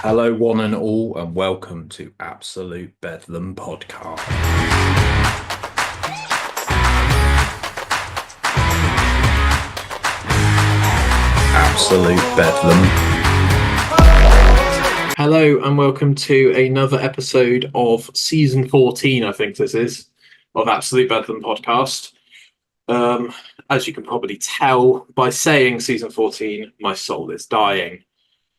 Hello, one and all, and welcome to Absolute Bedlam Podcast. Absolute Bedlam. Hello, and welcome to another episode of season 14, I think this is, of Absolute Bedlam Podcast. As you can probably tell by saying season 14, my soul is dying.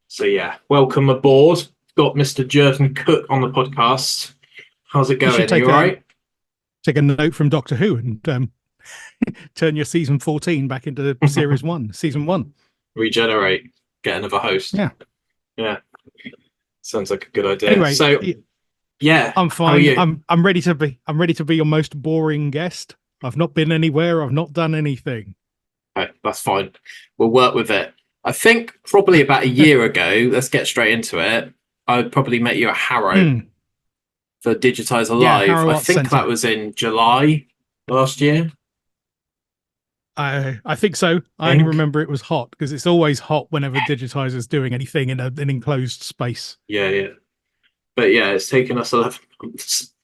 So yeah, welcome aboard. Got Mr. Jerden Cooke on the podcast. How's it going? Are you all right? Take a note from Doctor Who and turn your season 14 back into season 1. Regenerate. Get another host. Yeah. Sounds like a good idea. Anyway, so yeah, I'm fine. How are you? I'm ready to be your most boring guest. I've not been anywhere. I've not done anything. Okay, that's fine. We'll work with it. I think probably about a year ago, let's get straight into it, I probably met you at Harrow for Digitizer Live. I think that was in July last year. I think so. I only remember it was hot because it's always hot whenever Digitizer's doing anything in an enclosed space. Yeah. But yeah, it's taken us 11 months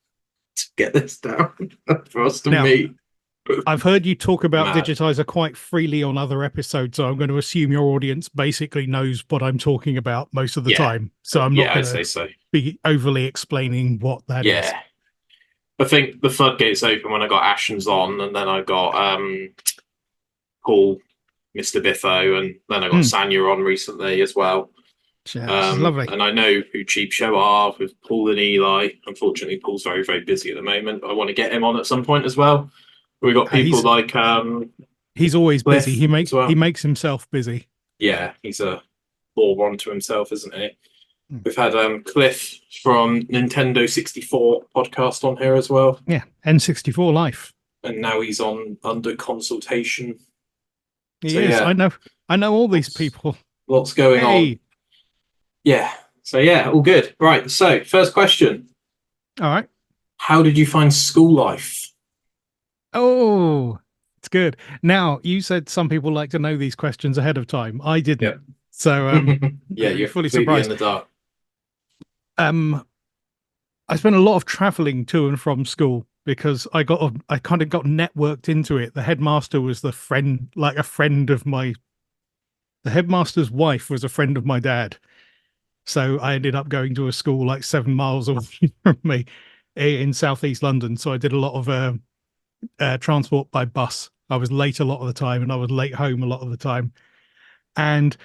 to get this down for us to meet. I've heard you talk about Digitizer quite freely on other episodes, so I'm going to assume your audience basically knows what I'm talking about most of the time. So I'm not going to be overly explaining what that is. I think the floodgates open when I got Ashens on, and then I got Paul, Mr. Biffo, and then I got Sanya on recently as well. Lovely. And I know who Cheap Show are with Paul and Eli. Unfortunately, Paul's very, very busy at the moment, but I want to get him on at some point as well. We got people like he's always Cliff busy. He makes himself busy. Yeah, he's a law unto himself, isn't he? We've had Cliff from Nintendo 64 podcast on here as well. Yeah, N64 Life. And now he's under consultation. Yes, I know all these people. Lots going on. Yeah. So yeah, all good. Right. So first question. All right. How did you find school life? Oh, it's good. Now, you said some people like to know these questions ahead of time. I didn't. Yep. So, yeah, you're fully surprised. In the dark. I spent a lot of traveling to and from school because I kind of got networked into it. The headmaster was a friend of the headmaster's wife was a friend of my dad. So I ended up going to a school like 7 miles away from me in southeast London. So I did a lot of transport by bus. I was late a lot of the time, and I was late home a lot of the time. And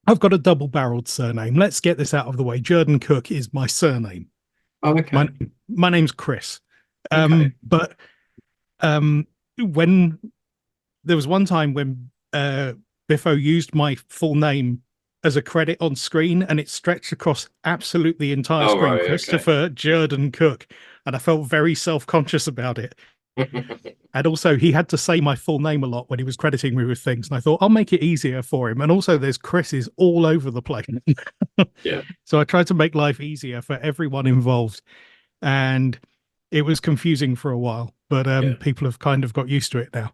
I've got a double-barreled surname. Let's get this out of the way. Jerden Cooke is my surname. Oh, okay. My name's Chris. Okay. But when there was one time when Biffo used my full name as a credit on screen, and it stretched across absolutely the entire screen. Right, Christopher Jerden Cooke. And I felt very self-conscious about it. And also, he had to say my full name a lot when he was crediting me with things. And I thought, I'll make it easier for him. And also, there's Chris's all over the place. Yeah. So I tried to make life easier for everyone involved. And it was confusing for a while. But people have kind of got used to it now.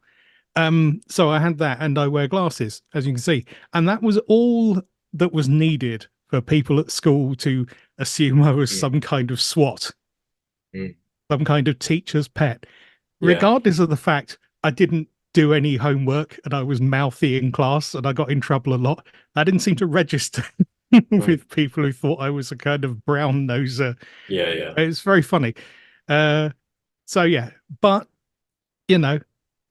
So I had that, and I wear glasses, as you can see. And that was all that was needed for people at school to assume I was some kind of SWAT. Some kind of teacher's pet, regardless of the fact I didn't do any homework and I was mouthy in class and I got in trouble a lot. That didn't seem to register with people who thought I was a kind of brown noser. Yeah. It's very funny. So yeah, but you know,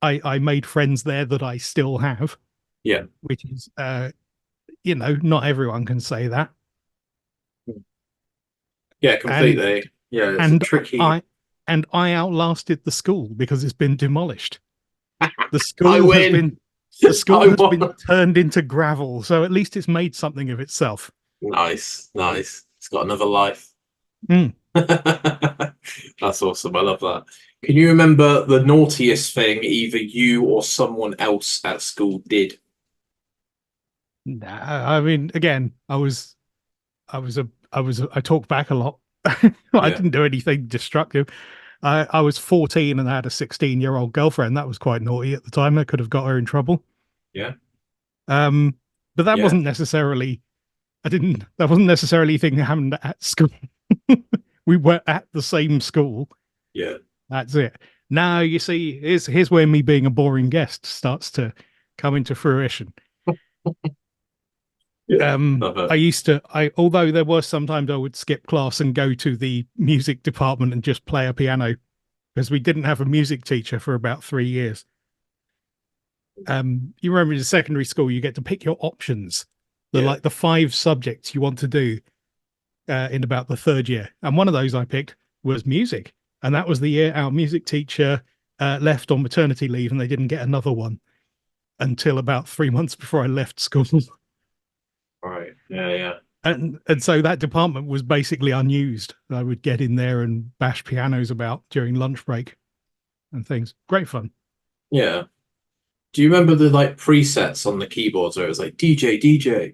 I made friends there that I still have. Yeah, which is not everyone can say that. Yeah, completely. Yeah, it's tricky. I outlasted the school because it's been demolished. The school has been turned into gravel, so at least it's made something of itself. Nice. It's got another life. That's awesome. I love that. Can you remember the naughtiest thing either you or someone else at school did? I mean, again, I talked back a lot. I didn't do anything destructive. I was 14 and I had a 16-year-old girlfriend. That was quite naughty at the time. I could have got her in trouble. Yeah. But that wasn't necessarily That wasn't necessarily a thing that happened at school. We were at the same school. Yeah. That's it. Now you see, here's where me being a boring guest starts to come into fruition. Yeah. Love it. I used to, although there were sometimes I would skip class and go to the music department and just play a piano because we didn't have a music teacher for about 3 years. You remember in secondary school, you get to pick your options, like the 5 subjects you want to do in about the 3rd year. And one of those I picked was music. And that was the year our music teacher left on maternity leave, and they didn't get another one until about 3 months before I left school. Right. Yeah, yeah. And so that department was basically unused. I would get in there and bash pianos about during lunch break and things. Great fun. Yeah. Do you remember the like presets on the keyboards where it was like DJ, DJ?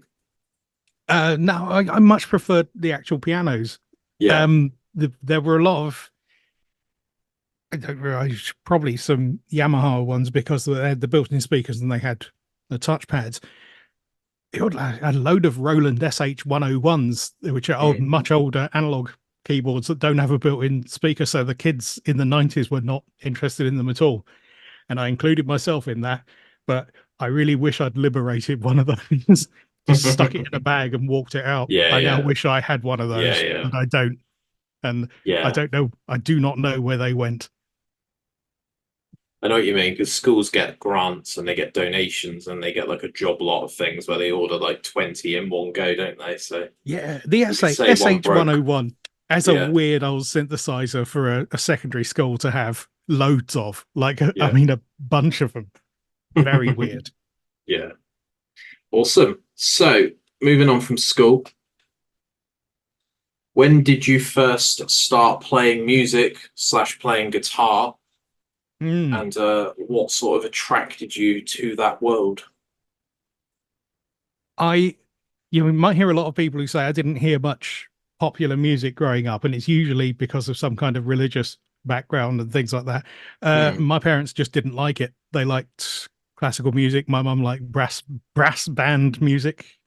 No, I much preferred the actual pianos. Yeah. There were a lot of, I don't realize, probably some Yamaha ones because they had the built-in speakers and they had the touchpads. It had a load of Roland SH101s, which are much older analog keyboards that don't have a built-in speaker. So the kids in the 90s were not interested in them at all. And I included myself in that. But I really wish I'd liberated one of those, just stuck it in a bag and walked it out. Yeah, I now wish I had one of those, but I don't. And I don't know. I do not know where they went. I know what you mean, because schools get grants and they get donations and they get like a job lot of things where they order like 20 in one go, don't they? So yeah, the SH101 as a weird old synthesizer for a secondary school to have loads of, like, I mean, a bunch of them. Very weird. Yeah. Awesome. So moving on from school, when did you first start playing music / playing guitar? And what sort of attracted you to that world? You might hear a lot of people who say I didn't hear much popular music growing up, and it's usually because of some kind of religious background and things like that. My parents just didn't like it. They liked classical music. My mum liked brass band music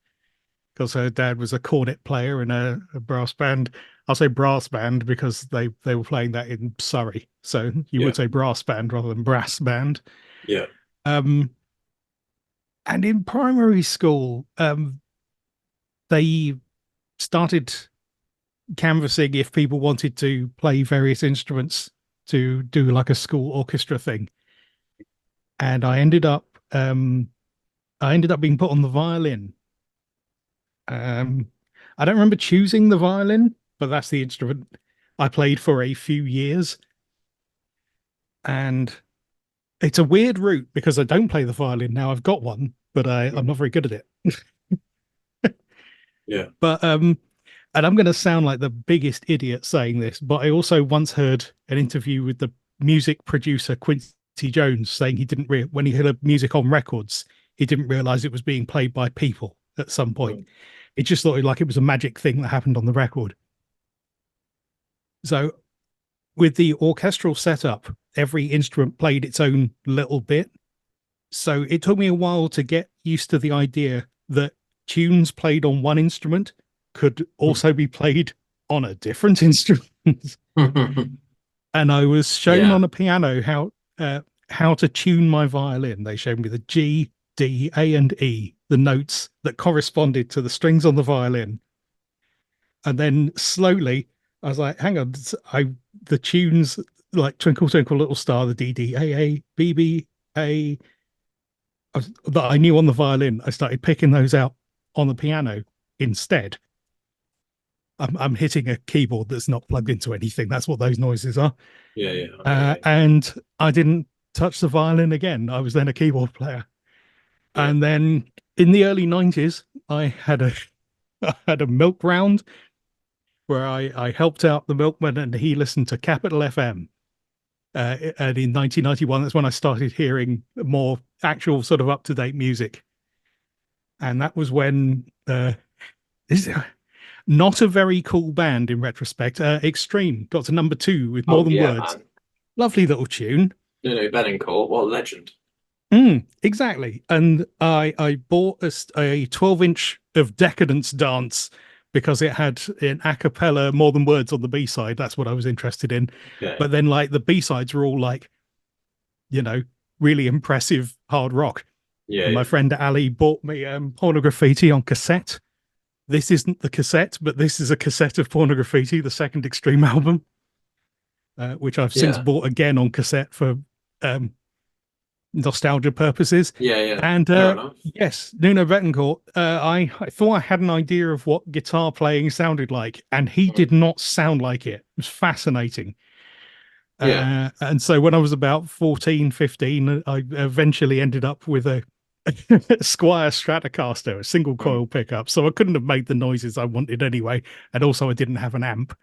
because her dad was a cornet player in a brass band. I'll say brass band because they were playing that in Surrey. So you would say brass band rather than brass band. Yeah. And in primary school, they started canvassing if people wanted to play various instruments to do like a school orchestra thing. And I ended up being put on the violin. I don't remember choosing the violin, but that's the instrument I played for a few years. And it's a weird route because I don't play the violin now. I've got one, but I'm not very good at it. Yeah. But and I'm going to sound like the biggest idiot saying this, but I also once heard an interview with the music producer Quincy Jones saying he didn't when he heard music on records, he didn't realize it was being played by people at some point. It just thought like it was a magic thing that happened on the record. So with the orchestral setup, every instrument played its own little bit. So it took me a while to get used to the idea that tunes played on one instrument could also be played on a different instrument. And I was shown on a piano how to tune my violin. They showed me the G, D, A, and E, the notes that corresponded to the strings on the violin. And then slowly, I was like, hang on, the tunes like Twinkle Twinkle Little Star, the D, D, A, B, B, A, that I knew on the violin, I started picking those out on the piano instead. I'm hitting a keyboard that's not plugged into anything. That's what those noises are. Yeah. And I didn't touch the violin again. I was then a keyboard player. Yeah. And then in the early 90s, I had a milk round where I helped out the milkman and he listened to Capital FM. And in 1991, that's when I started hearing more actual sort of up-to-date music. And that was when this not a very cool band in retrospect. Extreme got to #2 with More Than Words. Man. Lovely little tune. No, Bedlam Cooke, what a legend. Exactly. And I bought a 12-inch of Decadence Dance because it had an a cappella More Than Words on the B-side. That's what I was interested in. Okay. But then like the B-sides were all like, you know, really impressive hard rock. Yeah, And my yeah. friend Ali bought me Pornograffiti on cassette. This isn't the cassette, but this is a cassette of Pornograffiti, the second Extreme album, which I've since Yeah. bought again on cassette for um, nostalgia purposes. Yeah, yeah. And Fair enough. yes, Nuno Bettencourt, I thought I had an idea of what guitar playing sounded like, and he Mm. did not sound like it. It was fascinating. Yeah. And so when I was about 14, 15, I eventually ended up with a Squire Stratocaster, a single Mm. coil pickup. So I couldn't have made the noises I wanted anyway. And also I didn't have an amp.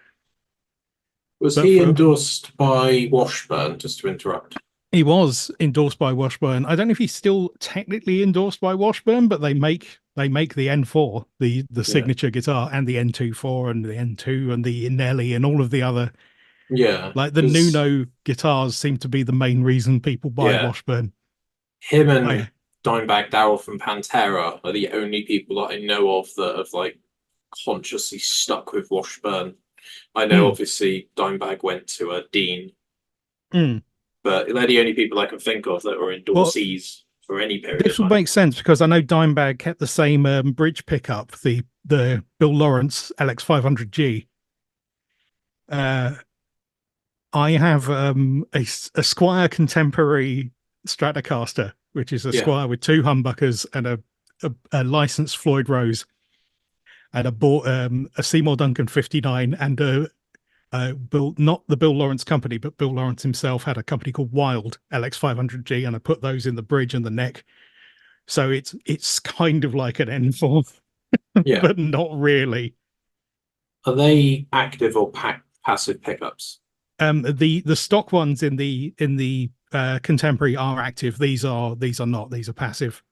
Was But he for endorsed by Washburn, just to interrupt? He was endorsed by Washburn. I don't know if he's still technically endorsed by Washburn, but they make the N4, the Yeah. signature guitar, and the N24 and the N2 and the Nelly and all of the other, Yeah. like the 'Cause, Nuno guitars seem to be the main reason people buy yeah, Washburn. him and I Dimebag Darrell from Pantera are the only people that I know of that have like consciously stuck with Washburn. I know mm, obviously Dimebag went to a Dean, mm. but they're the only people I can think of that were Well, endorsees for any period of this would time. make sense because I know Dimebag kept the same bridge pickup, the Bill Lawrence LX500G. Uh, I have a Squire Contemporary Stratocaster, which is a Yeah. Squire with two humbuckers and a licensed Floyd Rose. And I bought a Seymour Duncan 59 and Bill, not the Bill Lawrence company, but Bill Lawrence himself had a company called Wild LX500G, and I put those in the bridge and the neck. So it's kind of like an N4, Yeah. but not really. Are they active or passive pickups? The stock ones in the contemporary are active. These are not. These are passive,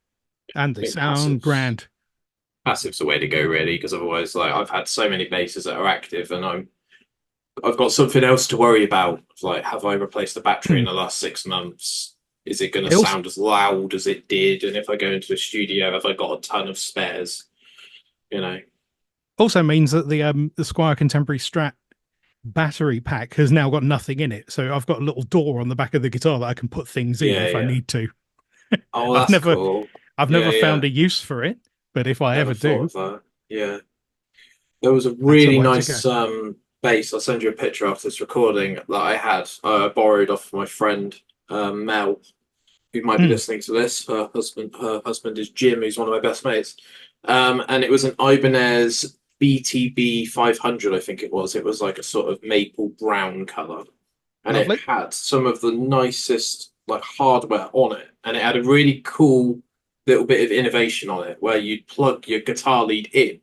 and I they mean, sound passives. grand. Passive's the way to go, really, because otherwise, like, I've had so many bases that are active, and I've got something else to worry about. Like, have I replaced the battery in the last 6 months? Is it going to It also sound as loud as it did? And if I go into a studio, have I got a ton of spares? You know? also means that the Squire Contemporary Strat battery pack has now got nothing in it. So I've got a little door on the back of the guitar that I can put things in Yeah, if I yeah. need to. Oh, I've that's never cool. I've Yeah, never yeah. found a use for it, but if I Never ever thought do, of that. Yeah. There was a that's the really way to go. nice bass. I'll send you a picture after this recording that I had. I borrowed off my friend Mel, who might be Mm, listening to this. Her husband is Jim, who's one of my best mates. And it was an Ibanez BTB 500, I think it was. It was like a sort of maple brown color, and it lovely. had some of the nicest like hardware on it, and it had a really cool little bit of innovation on it where you'd plug your guitar lead in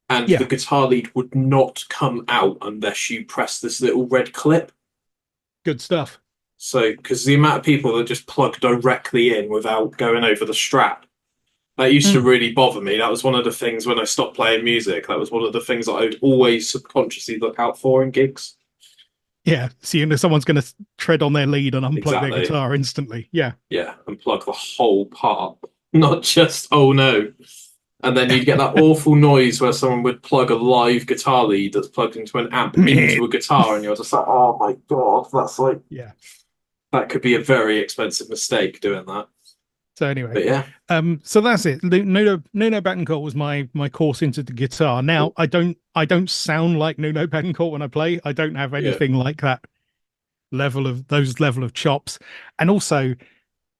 and the Yeah, guitar lead would not come out unless you press this little red clip. good stuff. So, because the amount of people that just plug directly in without going over the strap, that used to Mm, really bother me. That was one of the things when I stopped playing music. That was one of the things that I would always subconsciously look out for in gigs. yeah. So you know someone's going to tread on their lead and unplug their Exactly. guitar instantly. Yeah. Yeah, and plug the whole part, not just, oh no. And then you'd get that awful noise where someone would plug a live guitar lead that's plugged into an amp into a guitar, and you're just like, oh my god, that's like Yeah. that could be a very expensive mistake doing that. So anyway, But yeah, so that's it. Nuno Bettencourt was my course into the guitar. Now cool. I don't sound like Nuno Bettencourt when I play. I don't have Yeah, anything like that level of chops, and also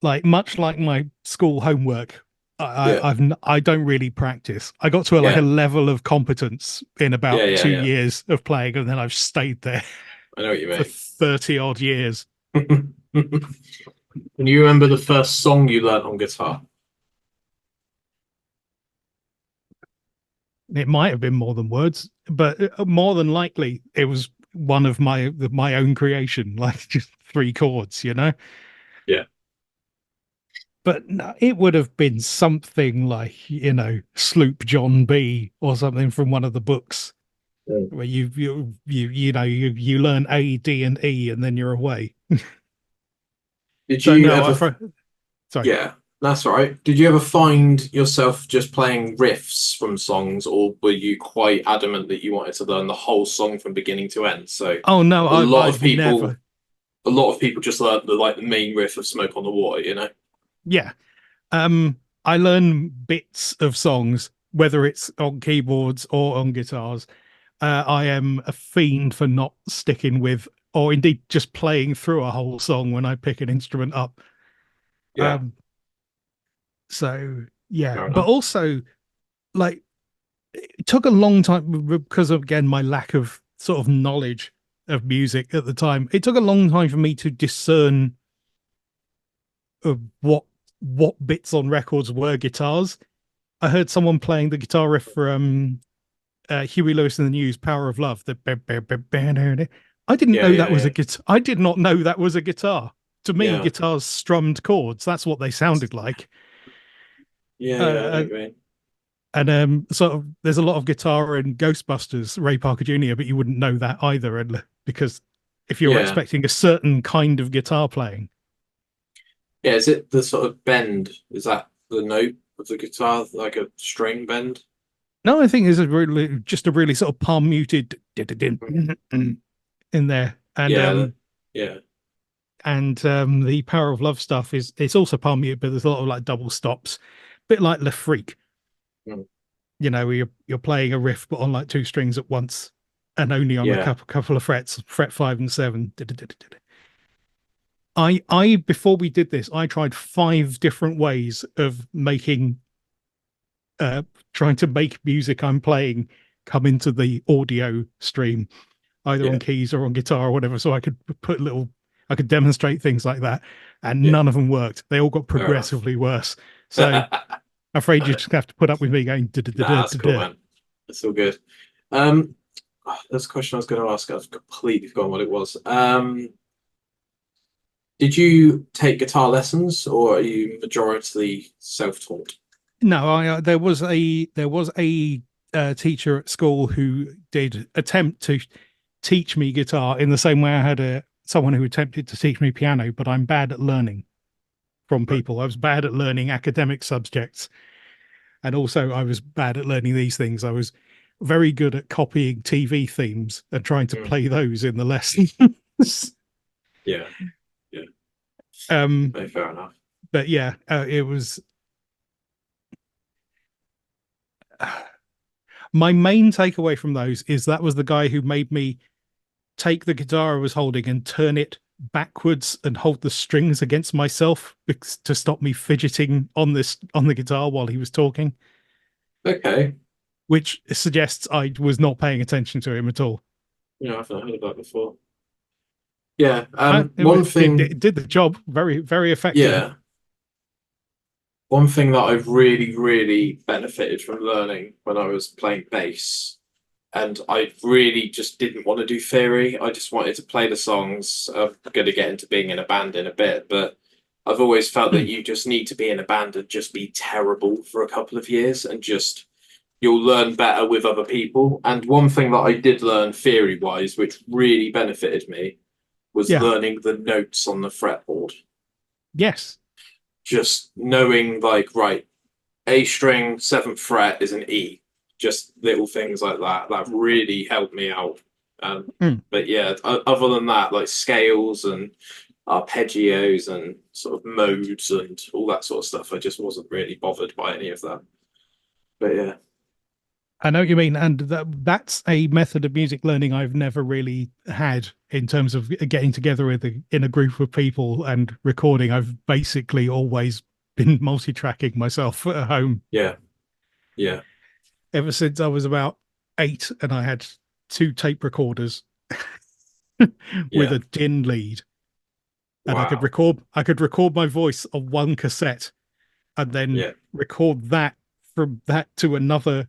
like much like my school homework, yeah, I don't really practice. I got to like a yeah, level of competence in yeah, about yeah, two yeah. years of playing, and then I've stayed there I know what for you 30 odd years. mean. Can you remember the first song you learnt on guitar? It might have been more than words, but more than likely it was one of my own creation, like just three chords, you know. Yeah. But no, it would have been something like, Sloop John B or something from one of the books Mm. where you learn A, D, and E, and then you're away. Did So you no, ever? Sorry. Yeah, that's all right. Did you ever find yourself just playing riffs from songs, or were you quite adamant that you wanted to learn the whole song from beginning to end? So Oh no, a lot of I've people, never. a lot of people just learn the main riff of "Smoke on the Water," you know? Yeah. I learn bits of songs, whether it's on keyboards or on guitars. I am a fiend for not sticking with, or indeed just playing through a whole song when I pick an instrument up. Yeah, Um, so yeah, fair but enough. also like it took a long time because of, again, my lack of sort of knowledge of music at the time. It took a long time for me to discern what bits on records were guitars. I heard someone playing the guitar riff for Huey Lewis and the News, "Power of Love." I didn't Yeah, know yeah, that was a yeah, guitar. I did not know that was a guitar. To me, yeah, guitars strummed chords. That's what they sounded like. yeah, yeah. I know Uh, what you mean. and sort of, there's a lot of guitar in Ghostbusters, Ray Parker Jr., but you wouldn't know that either, and because if you're Yeah, expecting a certain kind of guitar playing, yeah. Is it the sort of bend? Is that the note of the guitar, like a string bend? no, I think there's a really just a really sort of palm muted Mm. in there, Yeah, yeah, and the Power of Love stuff is, it's also palm muted, but there's a lot of like double stops, bit like Le Freak, mm, you know, where you're playing a riff but on like two strings at once and only on a yeah, couple of frets, fret 5 and 7. I before we did this, I tried 5 different ways of making uh trying to make music I'm playing come into the audio stream, either on yeah, keys or on guitar or whatever, so I could put little, I could demonstrate things like that, and yeah. none of them worked. They all got Fair enough. progressively worse. So I'm Nah, afraid you just have to put up with me going da da da da that's da cool, da. man. It's all good. Um, there's a question I was going to ask. I've completely forgotten what it was. Did you take guitar lessons, or are you majority self-taught? No, I there was a teacher at school who did attempt to teach me guitar in the same way I had a someone who attempted to teach me piano, but I'm bad at learning from Right. people. I was bad at learning academic subjects, and also I was bad at learning these things. I was very good at copying TV themes and trying to Mm. play those in the lessons. Yeah, yeah. um, No, fair enough. but yeah, it was my main takeaway from those is that was the guy who made me take the guitar I was holding and turn it backwards and hold the strings against myself to stop me fidgeting on the guitar while he was talking, Okay. which suggests I was not paying attention to him at all. Yeah, I've not heard of that before. Yeah. It, One it thing. did the job very, very effectively. Yeah. One thing that I've really, really benefited from learning when I was playing bass, and I really just didn't want to do theory. I just wanted to play the songs. I'm going to get into being in a band in a bit, but I've always felt that Hmm. you just need to be in a band and just be terrible for a couple of years, and just you'll learn better with other people. And one thing that I did learn theory wise, which really benefited me, was Yeah. learning the notes on the fretboard. Yes. Just knowing, like, right, A string, seventh fret is an E. Just little things like that. That really helped me out. Hmm. But yeah, other than that, like scales and arpeggios and sort of modes and all that sort of stuff, I just wasn't really bothered by any of that. But yeah, I know what you mean, and that's a method of music learning I've never really had in terms of getting together in a group of people and recording. I've basically always been multi-tracking myself at home yeah, yeah, ever since I was about 8, and I had 2 tape recorders with yeah. a DIN lead, and Wow. I could record my voice on one cassette and then Yeah. record that from that to another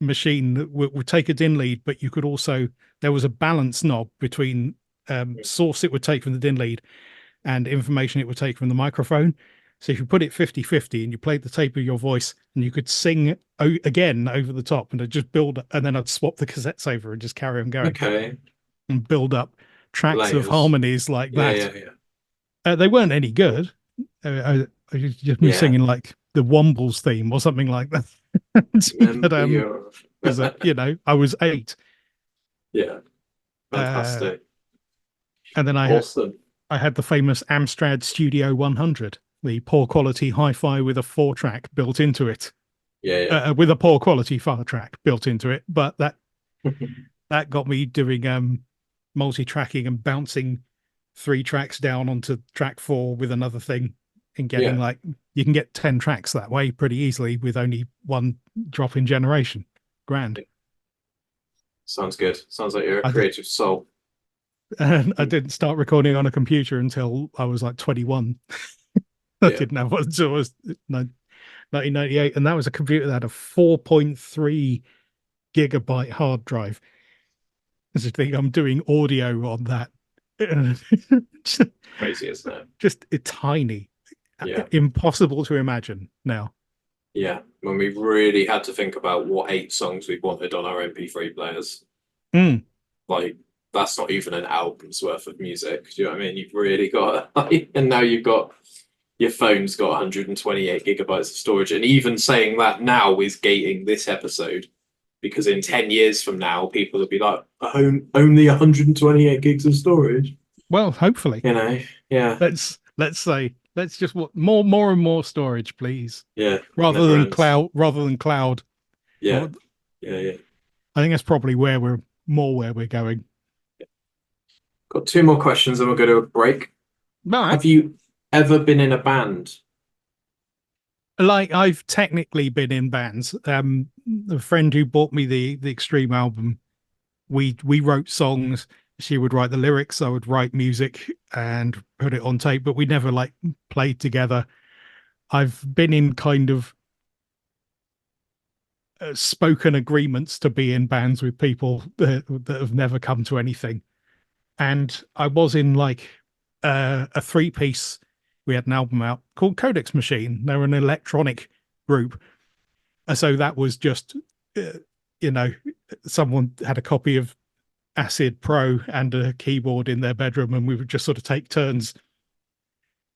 machine that would take a DIN lead, but you could also, there was a balance knob between source it would take from the DIN lead and information it would take from the microphone. So if you put it 50-50 and you played the tape of your voice, and you could sing again over the top, and it just build, and then I'd swap the cassettes over and just carry on going Okay. and build up tracks of Layers. harmonies like Yeah, that. yeah, yeah. They weren't any good. Just me singing like the Wombles theme or something like that. But because I was 8. Yeah, fantastic. And then Awesome. I had the famous Amstrad Studio 100, the poor quality hi-fi with a 4-track built into it. Yeah. With a poor quality 5-track built into it, but that got me doing multi-tracking and bouncing 3 tracks down onto track 4 with another thing, and getting like, you can get 10 tracks that way pretty easily with only 1 drop in generation. Grand. Sounds good. Sounds like you're a creative soul. And I didn't start recording on a computer until I was like 21. I didn't have one until I was 1998, and that was a computer that had a 4.3 gigabyte hard drive. As I think I'm doing audio on that. Crazy, isn't it? Just tiny. Impossible to imagine now. Yeah, when we really had to think about what 8 songs we wanted on our MP3 players. Like, that's not even an album's worth of music. Do you know what I mean? You've really got, and now you've got, your phone's got 128 gigabytes of storage. And even saying that now is gating this episode, because in 10 years from now, people will be like, only 128 gigs of storage. Well, hopefully. Let's say, let's just more and more storage, please. Yeah. Rather than cloud. Yeah. I think that's probably where we're going. Got 2 more questions and we'll go to a break. Right. Have you ever been in a band? Like, I've technically been in bands. The friend who bought me the Extreme album, we wrote songs. She would write the lyrics, I would write music and put it on tape, but we never like played together. I've been in kind of spoken agreements to be in bands with people that have never come to anything. And I was in like a 3-piece. We had an album out called Codex Machine. They were an electronic group. So that was just, someone had a copy of Acid Pro and a keyboard in their bedroom, and we would just sort of take turns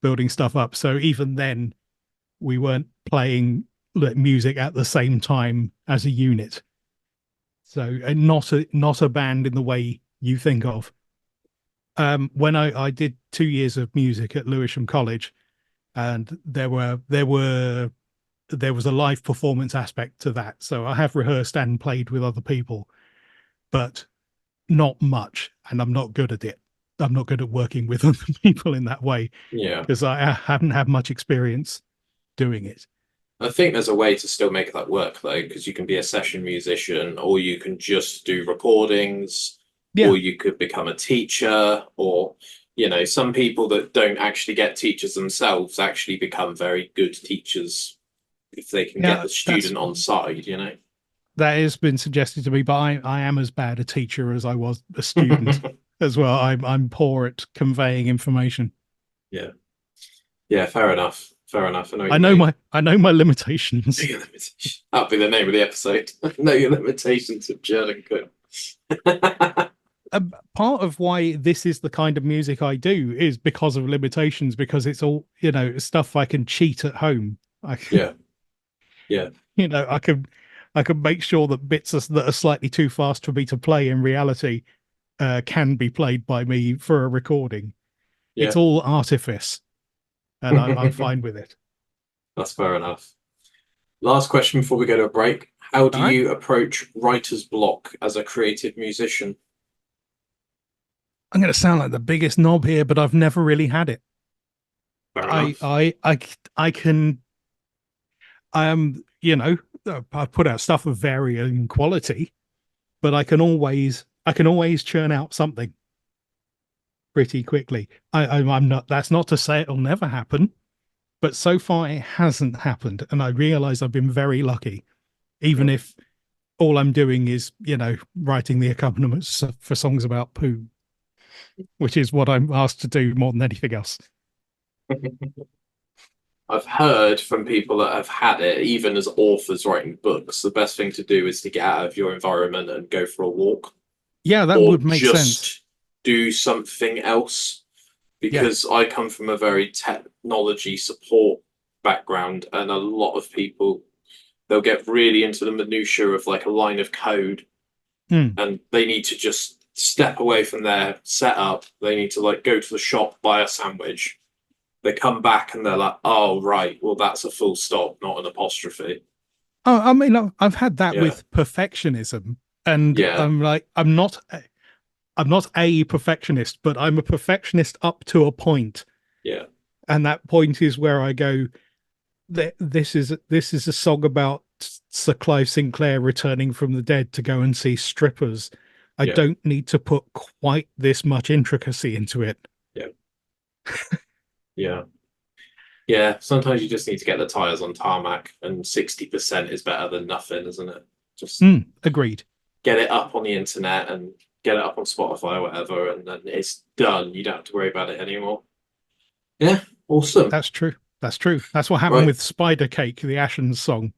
building stuff up. So even then, we weren't playing music at the same time as a unit. So not a band in the way you think of. When I did 2 years of music at Lewisham College, and there was a live performance aspect to that. So I have rehearsed and played with other people, but not much, and I'm not good at it. I'm not good at working with other people in that way. Because I haven't had much experience doing it. I think there's a way to still make that work, though, because you can be a session musician, or you can just do recordings, or you could become a teacher, or, some people that don't actually get teachers themselves actually become very good teachers if they can get the student on side, That has been suggested to me, but I am as bad a teacher as I was a student as well. I'm poor at conveying information. Yeah, fair enough. I know my limitations. That'll be the name of the episode. Know your limitations of Jerden Cooke. Part of why this is the kind of music I do is because of limitations, because it's all, stuff I can cheat at home. Yeah. I can make sure that bits that are slightly too fast for me to play in reality can be played by me for a recording. It's all artifice, and I'm fine with it. That's fair enough. Last question before we go to a break. How do you approach writer's block as a creative musician? I'm going to sound like the biggest knob here, but I've never really had it. Fair enough. I can, I put out stuff of varying quality, but I can always churn out something pretty quickly. I'm not. That's not to say it'll never happen, but so far it hasn't happened, and I realize I've been very lucky. Even if all I'm doing is, writing the accompaniments for songs about poo, which is what I'm asked to do more than anything else. I've heard from people that have had it, even as authors writing books, the best thing to do is to get out of your environment and go for a walk. Yeah, that would make sense. Just do something else, because I come from a very technology support background, and a lot of people, they'll get really into the minutiae of like a line of code, and they need to just step away from their setup. They need to like go to the shop, buy a sandwich. They come back and they're like, "Oh, right, well, that's a full stop, not an apostrophe." Oh, I mean, I've had that with perfectionism, and I'm like, I'm not a perfectionist, but I'm a perfectionist up to a point. Yeah. And that point is where I go, this is a song about Sir Clive Sinclair returning from the dead to go and see strippers. I don't need to put quite this much intricacy into it. Yeah. Sometimes you just need to get the tires on tarmac, and 60% is better than nothing, isn't it? Just agreed. Get it up on the internet and get it up on Spotify or whatever, and then it's done. You don't have to worry about it anymore. Yeah, awesome. That's true. That's what happened with Spider Cake, the Ashens song.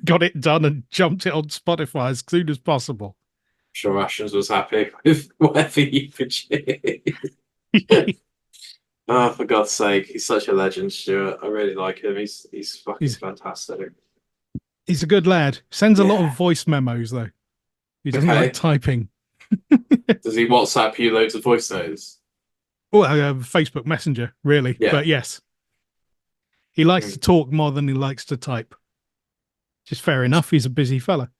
Got it done and jumped it on Spotify as soon as possible. I'm sure Ashens was happy with whatever you produced. Oh, for God's sake, he's such a legend, Stuart. I really like him. He's fantastic. He's a good lad. Sends a lot of voice memos though. He doesn't like typing. Does he WhatsApp you loads of voice notes? Well, Facebook Messenger, really. Yeah. But yes, he likes to talk more than he likes to type. Just fair enough. He's a busy fella.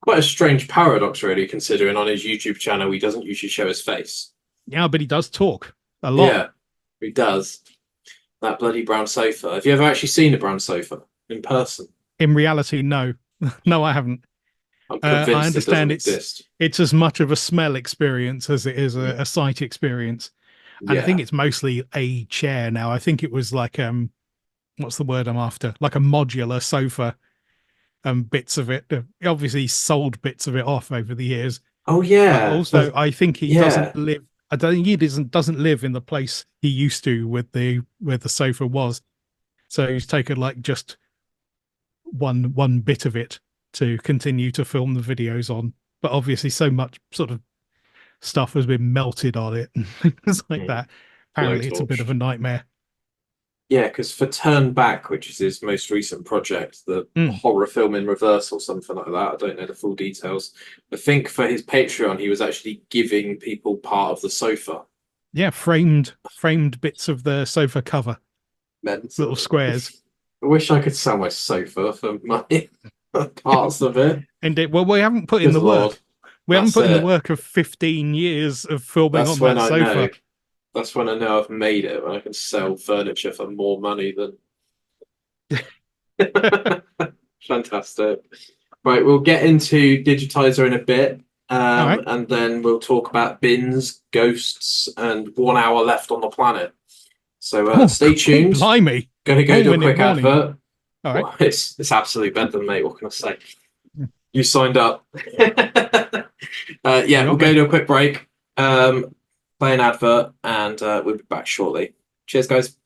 Quite a strange paradox, really, considering on his YouTube channel he doesn't usually show his face. Yeah, but he does talk a lot. Yeah, he does. That bloody brown sofa. Have you ever actually seen a brown sofa in person? In reality, no. No, I haven't. I'm convinced I understand it's as much of a smell experience as it is a sight experience. And I think it's mostly a chair now. I think it was like what's the word I'm after? Like a modular sofa. Bits of it. Obviously sold bits of it off over the years. Oh yeah. But also, I think he doesn't live. I don't think he doesn't live in the place he used to where the sofa was. So he's taken like just one bit of it to continue to film the videos on. But obviously, so much sort of stuff has been melted on it and things like that. Apparently, it's a bit of a nightmare. Yeah, because for Turn Back, which is his most recent project, the horror film in reverse or something like that, I don't know the full details. I think for his Patreon, he was actually giving people part of the sofa. Yeah, framed bits of the sofa cover. Mental. Little squares. I wish I could sell my sofa for money. Parts of it. Indeed. Well, we haven't put in the work. We haven't put in the work of 15 years of filming on that sofa. That's when I know I've made it, when I can sell furniture for more money than... Fantastic. Right, we'll get into Digitizer in a bit, and then we'll talk about bins, ghosts, and 1 hour left on the planet. So stay tuned. Blimey. Going to go to a quick advert. All right. Well, it's absolute Bedlam, mate. What can I say? You signed up. We'll go to a quick break. Play an advert, and we'll be back shortly. Cheers, guys.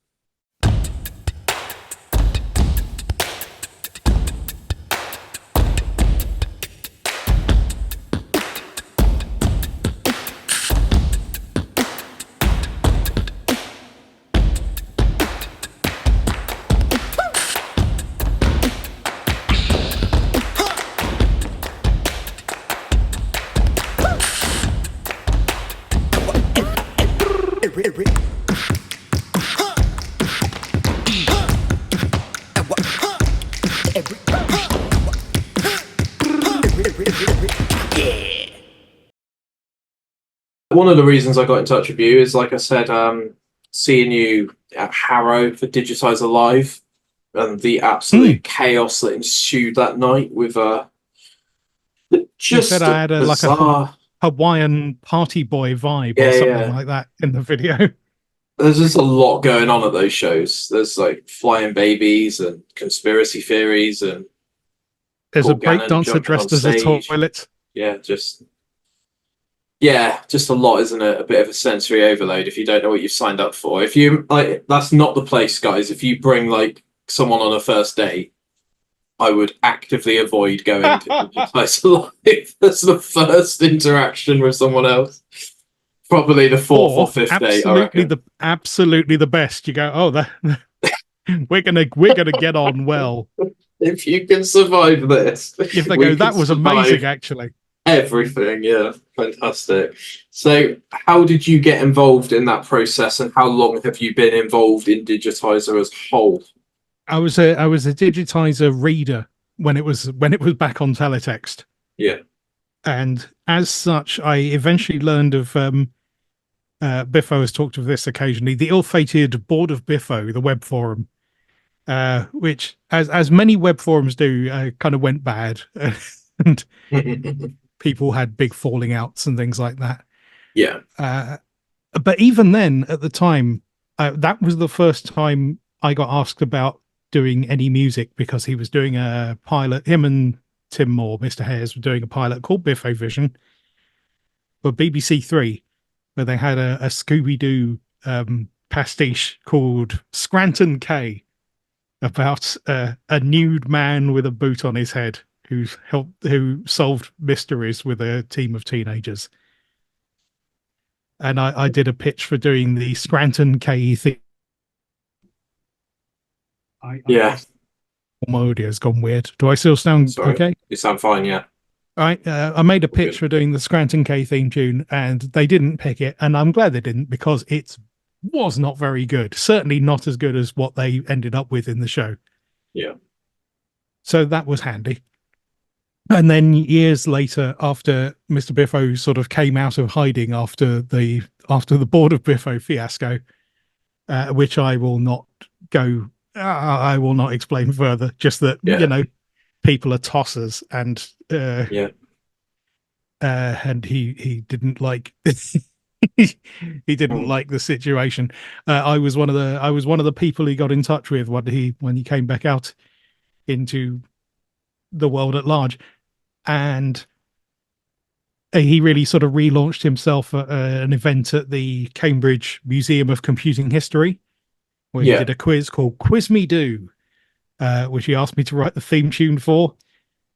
One of the reasons I got in touch with you is, like I said, seeing you at Harrow for Digitizer Live and the absolute chaos that ensued that night with just you said I had like a Hawaiian party boy vibe or something like that in the video. There's just a lot going on at those shows. There's like flying babies and conspiracy theories, and there's a breakdancer dressed as a toilet. Just a lot, isn't it? A bit of a sensory overload if you don't know what you've signed up for. If you like, that's not the place, guys. If you bring like someone on a first date, I would actively avoid going to Digitizer Live. That's the first interaction with someone else. Probably the fourth or fifth date, I reckon. Absolutely the best. You go, oh, that we're gonna get on well. If you can survive this, If they we go, can that was amazing, survive actually. everything. Yeah, fantastic. So, how did you get involved in that process, and how long have you been involved in Digitizer as a whole? I was a digitizer reader when it was back on teletext, Yeah. and as such, I eventually learned of Biffo has talked of this occasionally, the ill-fated Board of Biffo, the web forum, which, as many web forums do, kind of went bad, and people had big falling outs and things like that. Yeah. But even then, at the time, that was the first time I got asked about doing any music, because he was doing a pilot. Him and Tim Moore, Mr. Hayes, were doing a pilot called Biffo Vision for BBC Three, where they had a Scooby Doo pastiche called Scranton K, about a nude man with a boot on his head who solved mysteries with a team of teenagers. And I did a pitch for doing the Scranton K thing. Yeah. My audio has gone weird. Do I still sound okay? You sound fine, yeah. I made a pitch for doing the Scranton K theme tune, and they didn't pick it, and I'm glad they didn't, because it was not very good. Certainly not as good as what they ended up with in the show. Yeah. So that was handy. And then years later, after Mr. Biffo sort of came out of hiding after the Board of Biffo fiasco, which I will not go. I will not explain further. Just that people are tossers, and and he didn't like he didn't like the situation. I was one of the people he got in touch with when he came back out into the world at large, and he really sort of relaunched himself at an event at the Cambridge Museum of Computing History, where he did a quiz called Quiz Me Do, which he asked me to write the theme tune for.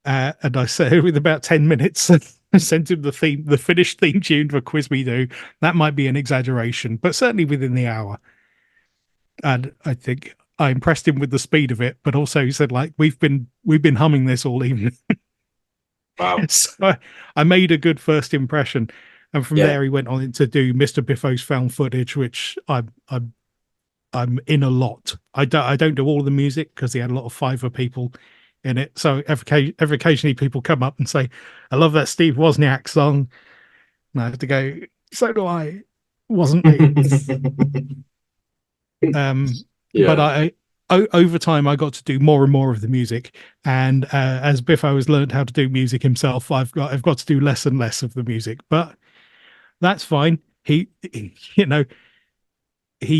And I said, with about 10 minutes, I sent him the finished theme tune for Quiz Me Do. That might be an exaggeration, but certainly within the hour. And I think I impressed him with the speed of it, but also he said, like, we've been humming this all evening. Wow. So I made a good first impression. And from there, he went on to do Mr. Biffo's found footage, which I'm in a lot. I don't do all the music because he had a lot of Fiverr people in it. So every occasionally people come up and say, "I love that Steve Wozniak song," and I have to go, "So do I." Wasn't me. But over time, I got to do more and more of the music, and as Biffo has learned how to do music himself, I've got to do less and less of the music. But that's fine. He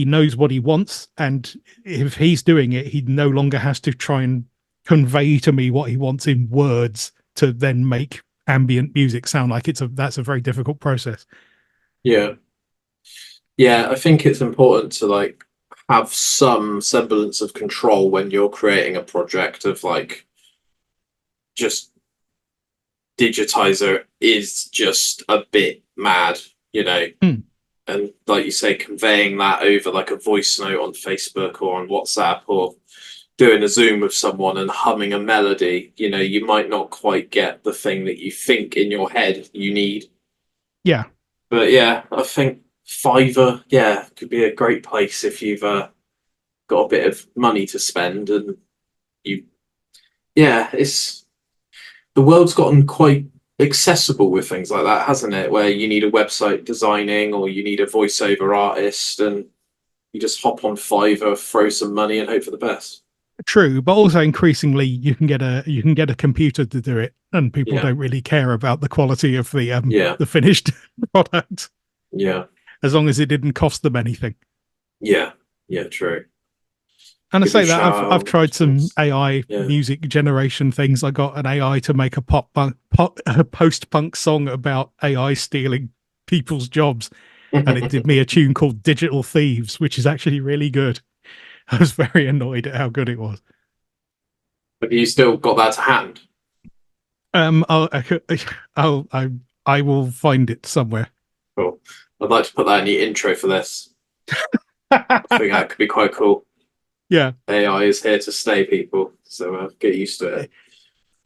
knows what he wants, and if he's doing it, he no longer has to try and convey to me what he wants in words to then make ambient music sound like that's a very difficult process. I think it's important to like have some semblance of control when you're creating a project. Of like, just Digitizer is just a bit mad, and like you say, conveying that over like a voice note on Facebook or on WhatsApp, or doing a Zoom with someone and humming a melody, you might not quite get the thing that you think in your head you need. Yeah. But I think Fiverr, could be a great place if you've got a bit of money to spend, and it's the world's gotten quite accessible with things like that, hasn't it? Where you need a website designing or you need a voiceover artist, and you just hop on Fiverr, throw some money, and hope for the best. True, but also increasingly you can get a computer to do it, and people don't really care about the quality of the finished product. Yeah, as long as it didn't cost them anything. Yeah, true. And I say that I've tried some AI music generation things. I got an AI to make a post-punk song about AI stealing people's jobs, and it did me a tune called Digital Thieves, which is actually really good. I was very annoyed at how good it was. Have you still got that to hand? I will find it somewhere. Cool. I'd like to put that in the intro for this. I think that could be quite cool. Yeah. AI is here to stay, people. So get used to it.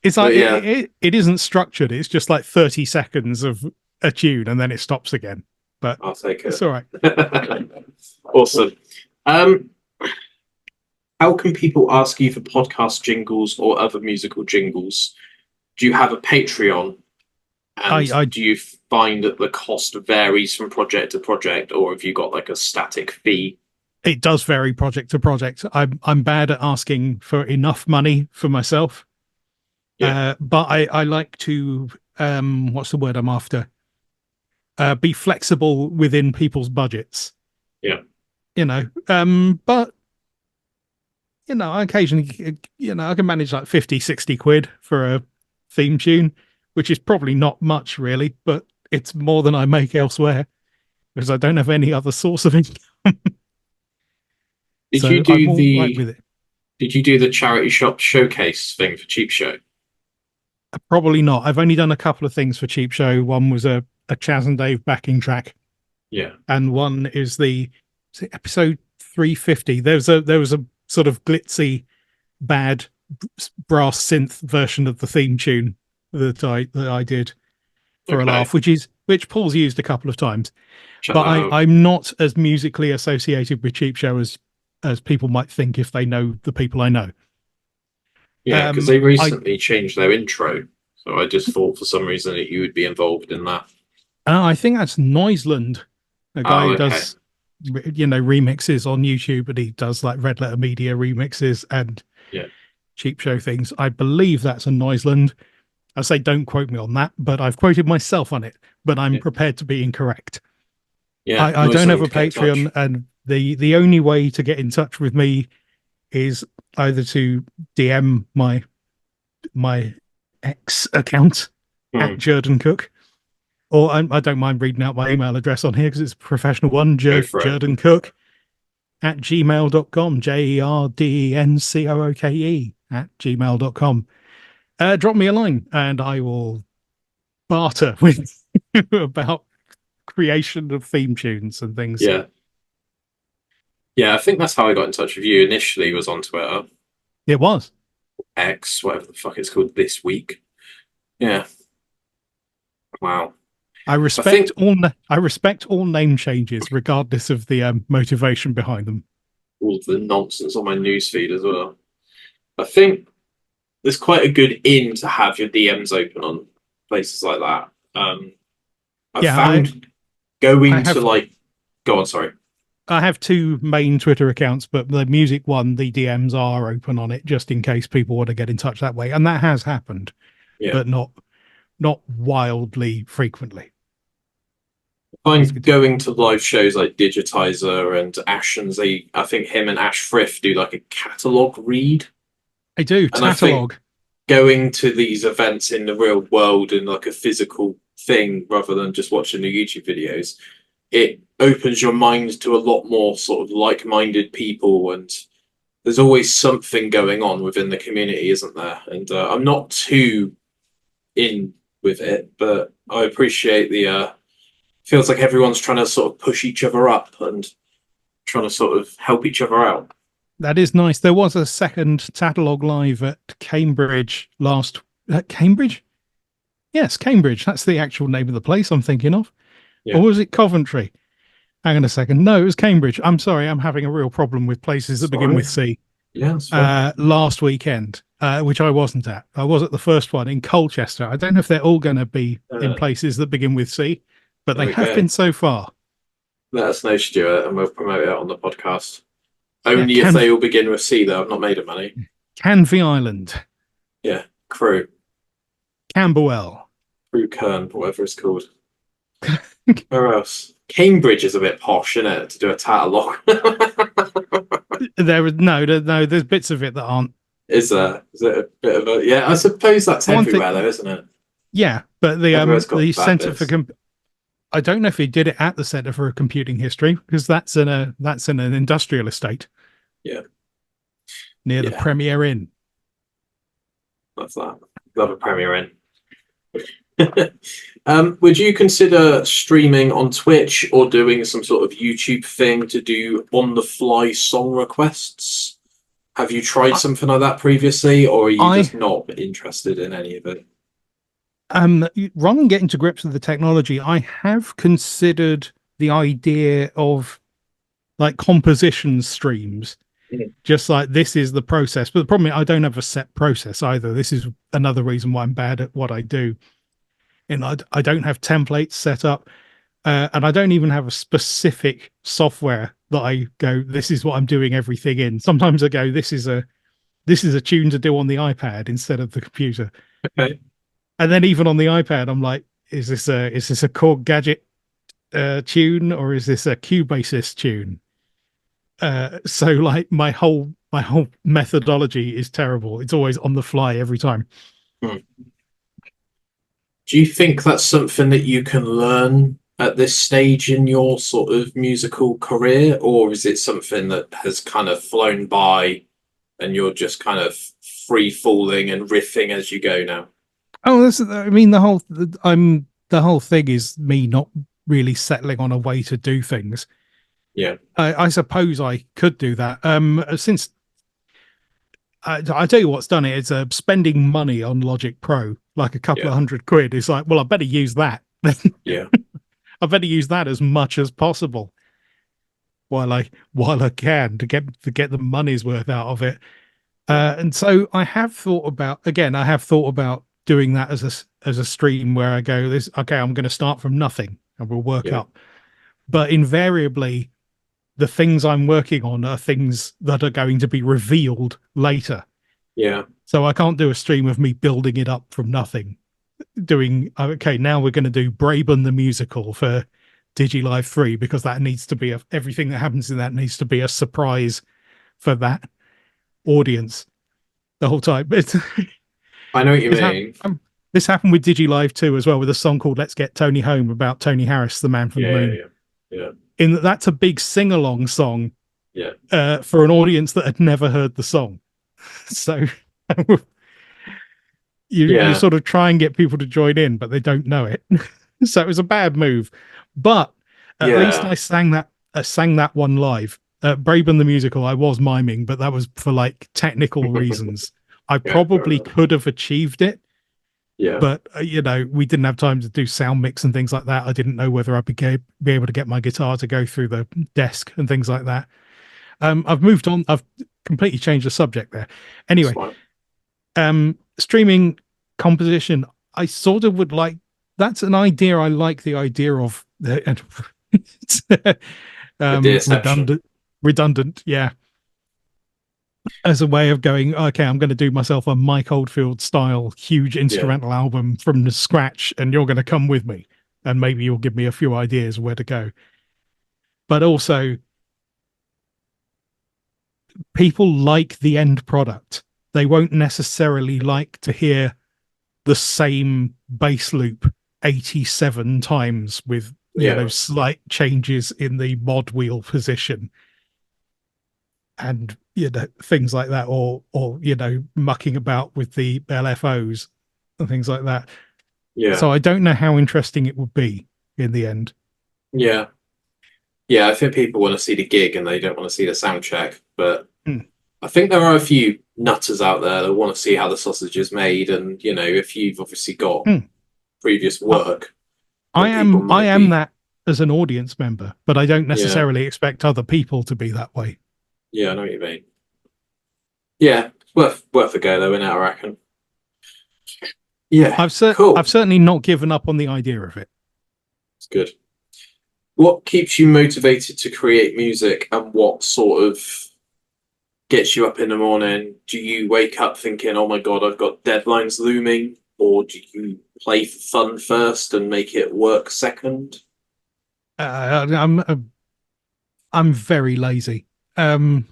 It's like, But yeah, it isn't structured. It's just like 30 seconds of a tune and then it stops again. But I'll take it's it. all right. Awesome. How can people ask you for podcast jingles or other musical jingles? Do you have a Patreon? And I do you find that the cost varies from project to project, or have you got like a static fee? It does vary project to project. I'm bad at asking for enough money for myself. Yeah. But I like to what's the word I'm after? Be flexible within people's budgets. Yeah. But I occasionally, I can manage like 50, 60 quid for a theme tune, which is probably not much really, but it's more than I make elsewhere because I don't have any other source of income. Did So you I'm do all right the with it. Did you do the charity shop showcase thing for Cheap Show? Probably not. I've only done a couple of things for Cheap Show. One was a Chaz and Dave backing track, Yeah. and one is episode 350. There was a sort of glitzy, bad brass synth version of the theme tune that I did for a laugh, which Paul's used a couple of times. Check But that out. I'm not as musically associated with Cheap Show as people might think if they know the people I know. Yeah, because they recently changed their intro, so I just thought for some reason that you would be involved in that. I think that's Noiseland, a guy who Okay. does remixes on YouTube, and he does like Red Letter Media remixes and Yeah. Cheap Show things. I believe that's a Noiseland. I say don't quote me on that, but I've quoted myself on it, but I'm prepared to be incorrect. Yeah, I don't have a get in Patreon, touch. and the only way to get in touch with me is either to DM my X account at Jerden Cooke, or I don't mind reading out my email address on here because it's a professional one, Go for it. Jerden Cooke at gmail.com, JERDNCOOKE at gmail.com. Drop me a line and I will barter with you about creation of theme tunes and things. Yeah. Yeah, I think that's how I got in touch with you initially, was on Twitter. It was. X, whatever the fuck it's called this week. Yeah. Wow. I respect all name changes, regardless of the motivation behind them. All the nonsense on my newsfeed as well. I think there's quite a good in to have your DMs open on places like that. I found going to like, go on, sorry. I have two main Twitter accounts, but the music one, the DMs are open on it just in case people want to get in touch that way, and that has happened, but not wildly frequently. I'm going to live shows like Digitizer and Ashens. I think him and Ash Frith do like a catalogue read. I do, catalogue. Going to these events in the real world and like a physical thing rather than just watching the YouTube videos, it opens your mind to a lot more sort of like-minded people, and there's always something going on within the community, isn't there? And I'm not too in with it, but I appreciate the feels like everyone's trying to sort of push each other up and trying to sort of help each other out. That is nice. There was a second Tatalogue Live at Cambridge Cambridge? Yes, Cambridge. That's the actual name of the place I'm thinking of. Yeah. Or was it Coventry? Hang on a second. No, it was Cambridge. I'm sorry. I'm having a real problem with places that begin with C. Yeah. Last weekend, which I wasn't at. I was at the first one in Colchester. I don't know if they're all going to be in places that begin with C, but they have been so far. Let us know, Stuart, and we'll promote it on the podcast. Only if they all begin with C, though. I've not made of money. Canvey Island. Yeah. Crewe. Camberwell. Crewe Kern, whatever it's called. Where else? Cambridge is a bit posh, isn't it, to do a Tatalogue? There's bits of it that aren't. Is there? Is it a bit of a... Yeah, I suppose that's everywhere, though, isn't it? Yeah, but the Centre for... I don't know if he did it at the Centre for Computing History, because that's in an industrial estate. Yeah. Near the Premier Inn. That's that. Love a Premier Inn. Would you consider streaming on Twitch or doing some sort of YouTube thing to do on-the-fly song requests? Have you tried something like that previously, or are you I just not interested in any of it? Rather than getting to grips with the technology, I have considered the idea of like composition streams. Mhm. Just like this is the process. But the problem is I don't have a set process either. This is another reason why I'm bad at what I do. And I don't have templates set up. And I don't even have a specific software that I go, this is what I'm doing everything in. Sometimes I go, this is a tune to do on the iPad instead of the computer. Okay. And then even on the iPad, I'm like, is this a Core Gadget tune or is this a Cubasis tune? So like my whole methodology is terrible. It's always on the fly every time. Hmm. Do you think that's something that you can learn at this stage in your sort of musical career, or is it something that has kind of flown by and you're just kind of free falling and riffing as you go now? Oh, I mean, the whole thing is me not really settling on a way to do things. Yeah, I suppose I could do that. Since I tell you what's done it, it's spending money on Logic Pro, like a couple yeah, of £100. It's like, well, I better use that. yeah, I better use that as much as possible while I can to get the money's worth out of it. yeah, And so I have thought about doing that as a stream where I go, this okay, I'm going to start from nothing and we'll work yeah, up. But invariably, the things I'm working on are things that are going to be revealed later. yeah, So I can't do a stream of me building it up from nothing. Doing okay, now we're going to do Braben the musical for DigiLive 3 because that needs to be everything that happens in that needs to be a surprise for that audience the whole time. I know what you It's hap- mean. um, this happened with DigiLive 2 as well, with a song called "Let's Get Tony Home" about Tony Harris, the man from the Yeah, moon. yeah, yeah, In that, that's a big sing-along song yeah, for an audience that had never heard the song. So you yeah, sort of try and get people to join in, but they don't know it. So it was a bad move. But at least yeah, I sang that one live. Braben the musical, I was miming, but that was for like technical reasons. I yeah, fair probably enough. could have achieved it, Yeah, but we didn't have time to do sound mix and things like that. I didn't know whether I'd be able to get my guitar to go through the desk and things like that. I've moved on. I've completely changed the subject there. that's Anyway, fine. streaming composition, I sort of would like. That's an idea. I like the idea of The deception. redundant. Yeah, as a way of going, okay, I'm going to do myself a Mike Oldfield style huge Yeah, instrumental album from the scratch, and you're going to come with me, and maybe you'll give me a few ideas where to go. But also, people like the end product. They won't necessarily like to hear the same bass loop 87 times with yeah, slight changes in the mod wheel position and things like that, or mucking about with the LFOs and things like that. yeah, So I don't know how interesting it would be in the end. yeah. Yeah, I think people want to see the gig and they don't want to see the sound check. But Hmm. I think there are a few nutters out there that want to see how the sausage is made. And, if you've obviously got Hmm. previous I, work, I then people am I might am be, that as an audience member, but I don't yeah, necessarily expect other people to be that way. yeah, I know what you mean. Yeah, it's worth a go though, innit, I reckon. Yeah, I've cool. certainly not given up on the idea of it. It's good. What keeps you motivated to create music, and what sort of gets you up in the morning? Do you wake up thinking, "Oh my God, I've got deadlines looming," or do you play for fun first and make it work second? I'm very lazy. Um,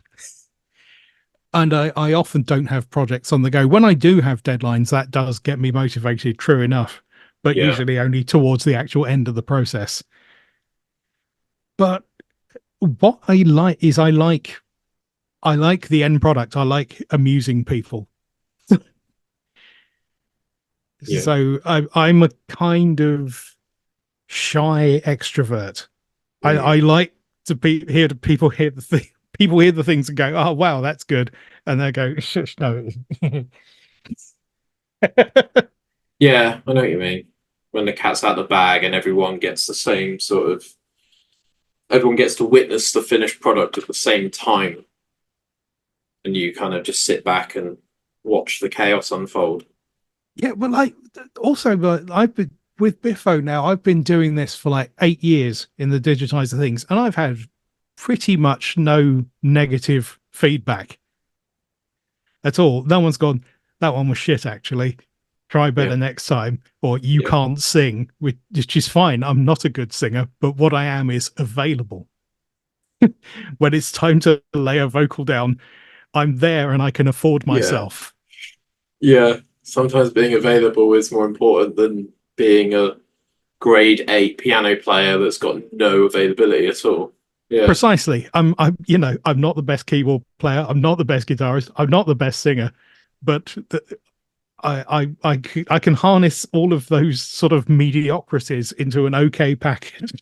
and I often don't have projects on the go. When I do have deadlines, that does get me motivated, true enough, but Yeah, usually only towards the actual end of the process. But what I like is I like the end product. I like amusing people. yeah, So I'm a kind of shy extrovert. I mm, like to be here to people hear the thing, people hear the things and go, "Oh wow, that's good," and they go, "No." Yeah, I know what you mean. When the cat's out of the bag and everyone gets the same sort of, everyone gets to witness the finished product at the same time, and you kind of just sit back and watch the chaos unfold. Yeah, well, like also, but I've been with Biffo now. I've been doing this for like 8 years in the digitizer things, and I've had pretty much no negative feedback at all. No one's gone, "That one was shit, actually. Try better next time," or "You can't sing," which is fine. I'm not a good singer, but what I am is available. When it's time to lay a vocal down, I'm there and I can afford myself. Yeah. Sometimes being available is more important than being a grade 8 piano player that's got no availability at all. Yeah. Precisely. I'm not the best keyboard player. I'm not the best guitarist. I'm not the best singer, but I can harness all of those sort of mediocrities into an okay package.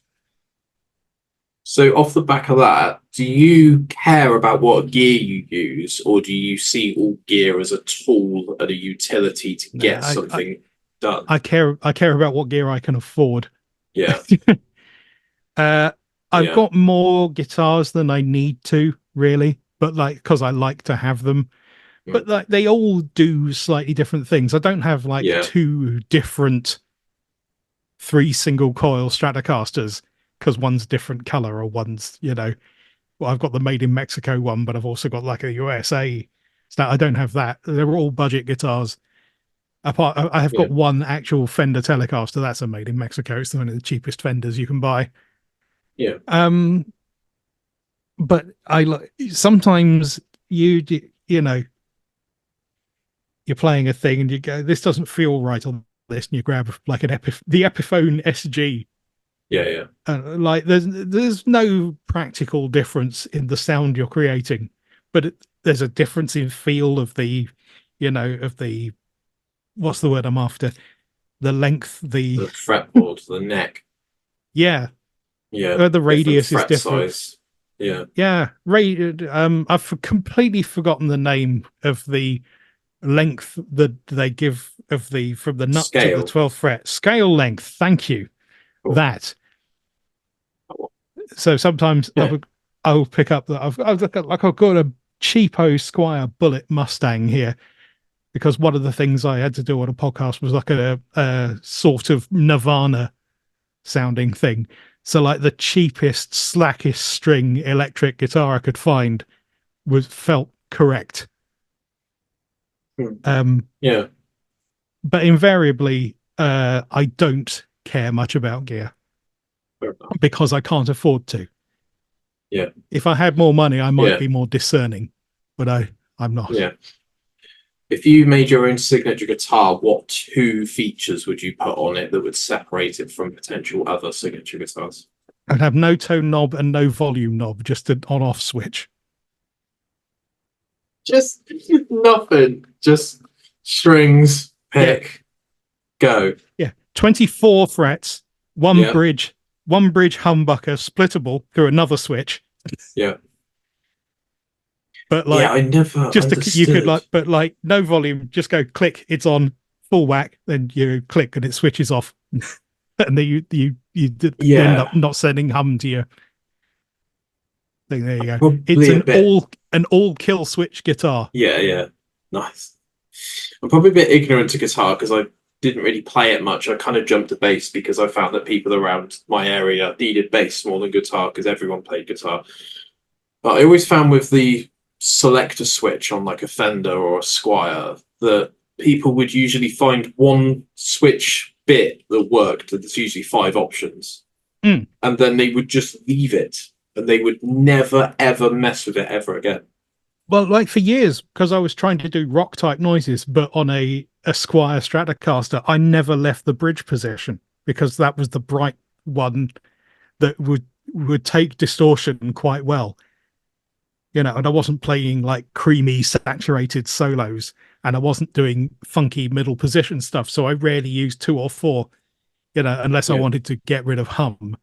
So off the back of that, do you care about what gear you use, or do you see all gear as a tool and a utility to get something done? I care about what gear I can afford. Yeah. I've got more guitars than I need to, really, but like, because I like to have them. But like, they all do slightly different things. I don't have like 2 different 3 single coil Stratocasters because one's different color or one's, well, I've got the made in Mexico one, but I've also got like a USA. So I don't have that. They're all budget guitars. Apart, I have got one actual Fender Telecaster. That's a made in Mexico. It's one of the cheapest Fenders you can buy. Yeah. But sometimes you're playing a thing and you go, "This doesn't feel right on this," and you grab like the Epiphone SG. Yeah. Like there's no practical difference in the sound you're creating, but there's a difference in feel of the, of the, what's the word I'm after? The length, the fretboard, the neck. Yeah. The radius is different. Size. Yeah. I've completely forgotten the name of the length that they give of the, from the nut scale to the 12th fret. Scale length. Thank you. Cool. That. So sometimes I'll pick up that I've got a cheapo Squire Bullet Mustang here, because one of the things I had to do on a podcast was like a sort of Nirvana sounding thing. So like the cheapest, slackest string electric guitar I could find felt correct. But invariably, I don't care much about gear because I can't afford to. Yeah. If I had more money, I might be more discerning, but I'm not. Yeah. If you made your own signature guitar, what 2 features would you put on it that would separate it from potential other signature guitars? I'd have no tone knob and no volume knob, just an on-off switch. Just nothing. Just strings, pick, go. Yeah. 24 frets, one bridge humbucker, splittable through another switch. Yeah. But like, I never just understood. You could but like no volume, just go click, it's on, full whack, then you click and it switches off. And then you end up not sending hum to your thing. There you go. It's an all kill switch guitar. Yeah. Nice. I'm probably a bit ignorant to guitar because I didn't really play it much. I kind of jumped to bass because I found that people around my area needed bass more than guitar because everyone played guitar. But I always found with the selector switch on like a Fender or a Squire that people would usually find one switch bit that worked, and there's usually 5 options, and then they would just leave it and they would never ever mess with it ever again. Well, like for years, because I was trying to do rock type noises, but on a Squire Stratocaster, I never left the bridge position because that was the bright one that would take distortion quite well. And I wasn't playing like creamy, saturated solos, and I wasn't doing funky middle position stuff. So I rarely used 2 or 4, unless I wanted to get rid of hum.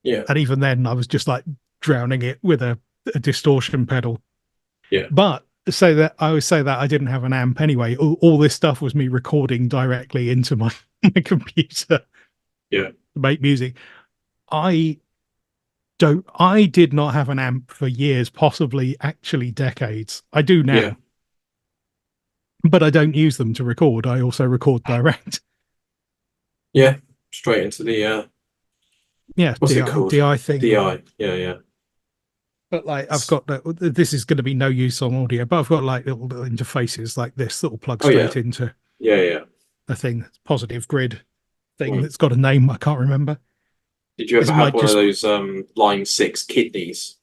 Yeah. And even then, I was just like drowning it with a a distortion pedal. Yeah. But so that I always say that I didn't have an amp anyway. All this stuff was me recording directly into my computer. Yeah. To make music. I did not have an amp for years, possibly actually decades. I do now. Yeah. But I don't use them to record. I also record direct. Yeah. Straight into the what's it called? DI thing. DI. Yeah. But like I've got this is going to be no use on audio, but I've got like little interfaces like this that will plug straight into a thing, positive grid thing that's got a name I can't remember. Did you ever have one of those Line 6 kidneys?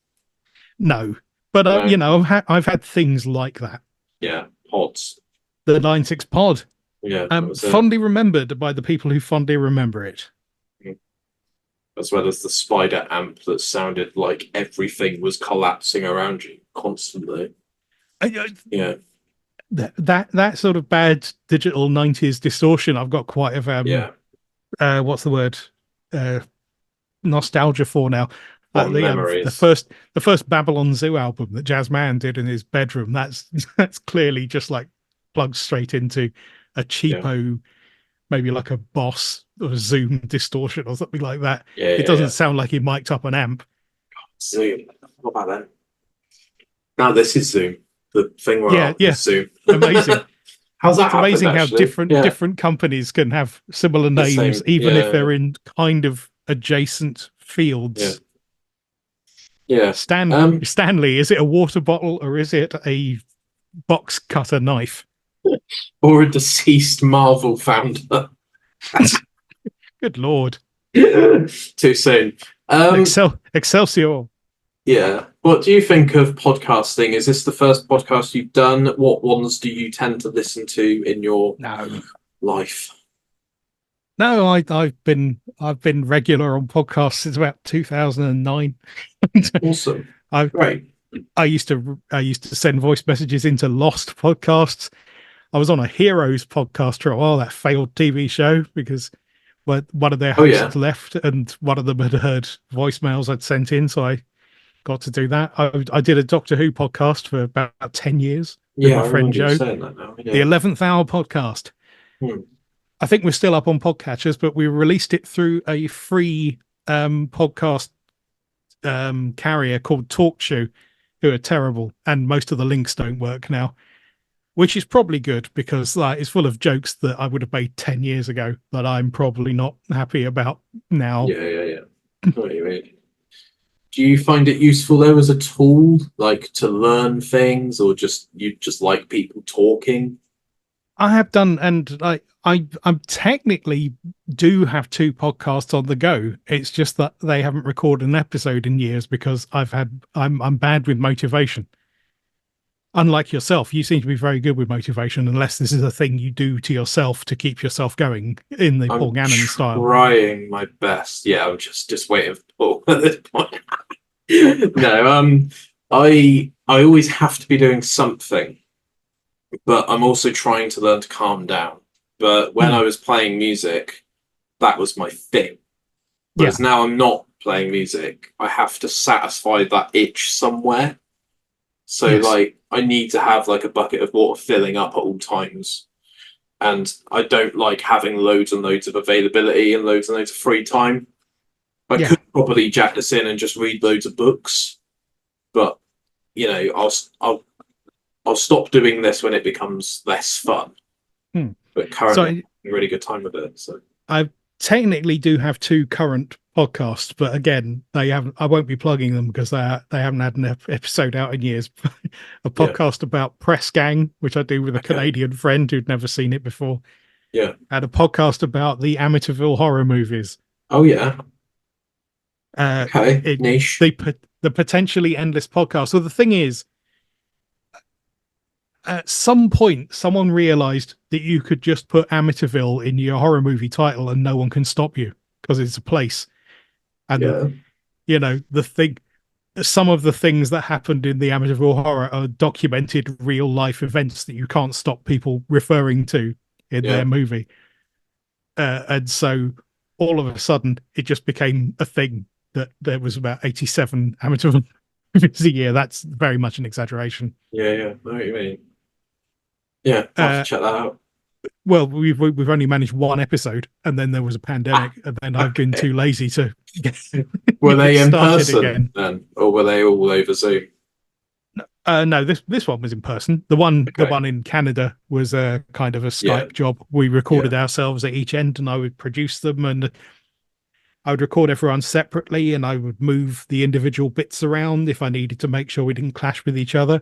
No, but No? you know, I've had things like that. Yeah, pods. The Line 6 pod. Yeah, fondly remembered by the people who fondly remember it. As well as the spider amp that sounded like everything was collapsing around you constantly. Yeah. That sort of bad digital 90s distortion, I've got quite a what's the word? Nostalgia for now. The first Babylon Zoo album that Jazzman did in his bedroom, that's clearly just like plugged straight into a cheapo, maybe like a Boss or a Zoom distortion or something like that. It doesn't sound like he mic'd up an amp. Zoom. What about that? Now this is Zoom. The thing where Zoom. Amazing. How's that? It's amazing how different companies can have similar names, even if they're in kind of adjacent fields. Yeah. Stanley, is it a water bottle or is it a box cutter knife? Or a deceased Marvel founder? Good Lord. Too soon. Excelsior. Yeah. What do you think of podcasting? Is this the first podcast you've done? What ones do you tend to listen to in your life? No, I've been regular on podcasts since about 2009. Awesome. Great. I used to send voice messages into Lost podcasts. I was on a Heroes podcast for a while, that failed TV show, because one of their hosts left and one of them had heard voicemails I'd sent in, so I got to do that. I did a Doctor Who podcast for about 10 years with my friend Joe. The 11th Hour podcast. I think we're still up on podcatchers, but we released it through a free podcast carrier called TalkShoe, who are terrible, and most of the links don't work now, which is probably good because it's full of jokes that I would have made 10 years ago that I'm probably not happy about now. Yeah. What do you mean? Do you find it useful though as a tool, like to learn things, or you just like people talking? I have done, and I'm technically do have 2 podcasts on the go. It's just that they haven't recorded an episode in years because I'm bad with motivation. Unlike yourself, you seem to be very good with motivation, unless this is a thing you do to yourself to keep yourself going in the Paul Gannon style. Trying my best. Yeah, I'm just waiting for Paul at this point. No, I always have to be doing something, but I'm also trying to learn to calm down. But when I was playing music, that was my thing. Whereas now I'm not playing music, I have to satisfy that itch somewhere. So I need to have like a bucket of water filling up at all times. And I don't like having loads and loads of availability and loads of free time. I could probably jack this in and just read loads of books, but I'll stop doing this when it becomes less fun. But currently, I'm having a really good time with it. So I technically do have 2 current podcasts, but again, I won't be plugging them because they haven't had an episode out in years. A podcast about Press Gang, which I do with a Canadian friend who'd never seen it before. Yeah, and a podcast about the Amityville horror movies. Oh yeah. Niche. The potentially endless podcast. So the thing is, at some point, someone realized that you could just put Amityville in your horror movie title and no one can stop you because it's a place. And, some of the things that happened in the Amityville horror are documented real life events that you can't stop people referring to in their movie. And so all of a sudden it just became a thing that there was about 87 Amityville busy year. That's very much an exaggeration. Yeah, I know what you mean. Yeah, I'll have to check that out. Well, we've only managed one episode, and then there was a pandemic, and then I've been too lazy to get, Were get they in started person again. then, or were they all over Zoom? No, this one was in person. The one in Canada was a kind of a Skype job. We recorded ourselves at each end, and I would produce them, and I would record everyone separately, and I would move the individual bits around if I needed to make sure we didn't clash with each other.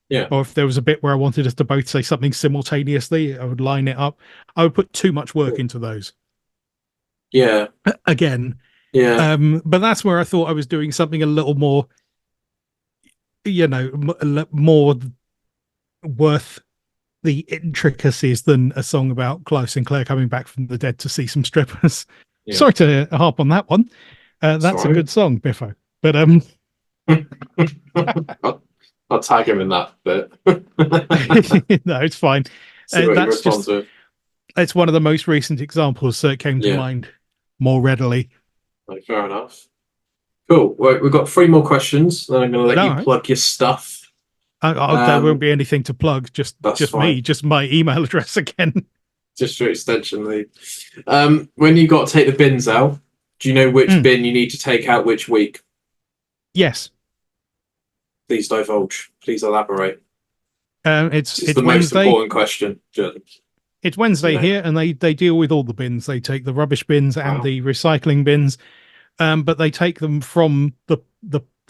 Yeah. Or if there was a bit where I wanted us to both say something simultaneously, I would line it up. I would put too much work into those. Yeah. Again. Yeah. But that's where I thought I was doing something a little more, more worth the intricacies than a song about Clive Sinclair coming back from the dead to see some strippers. Yeah. Sorry to harp on that one. That's a good song, Biffo. But I'll tag him in that bit. No, it's fine. That's just it's one of the most recent examples, so it came to mind more readily. Like, fair enough. Cool. Well, we've got 3 more questions, then I'm going to let you plug your stuff. There won't be anything to plug. Just me, just my email address again. Just for extension lead. When you got to take the bins out, do you know which bin you need to take out which week? Yes. Please divulge. Please elaborate. It's the Wednesday. Most important question. It's Wednesday here, and they deal with all the bins. They take the rubbish bins and the recycling bins, but they take them from the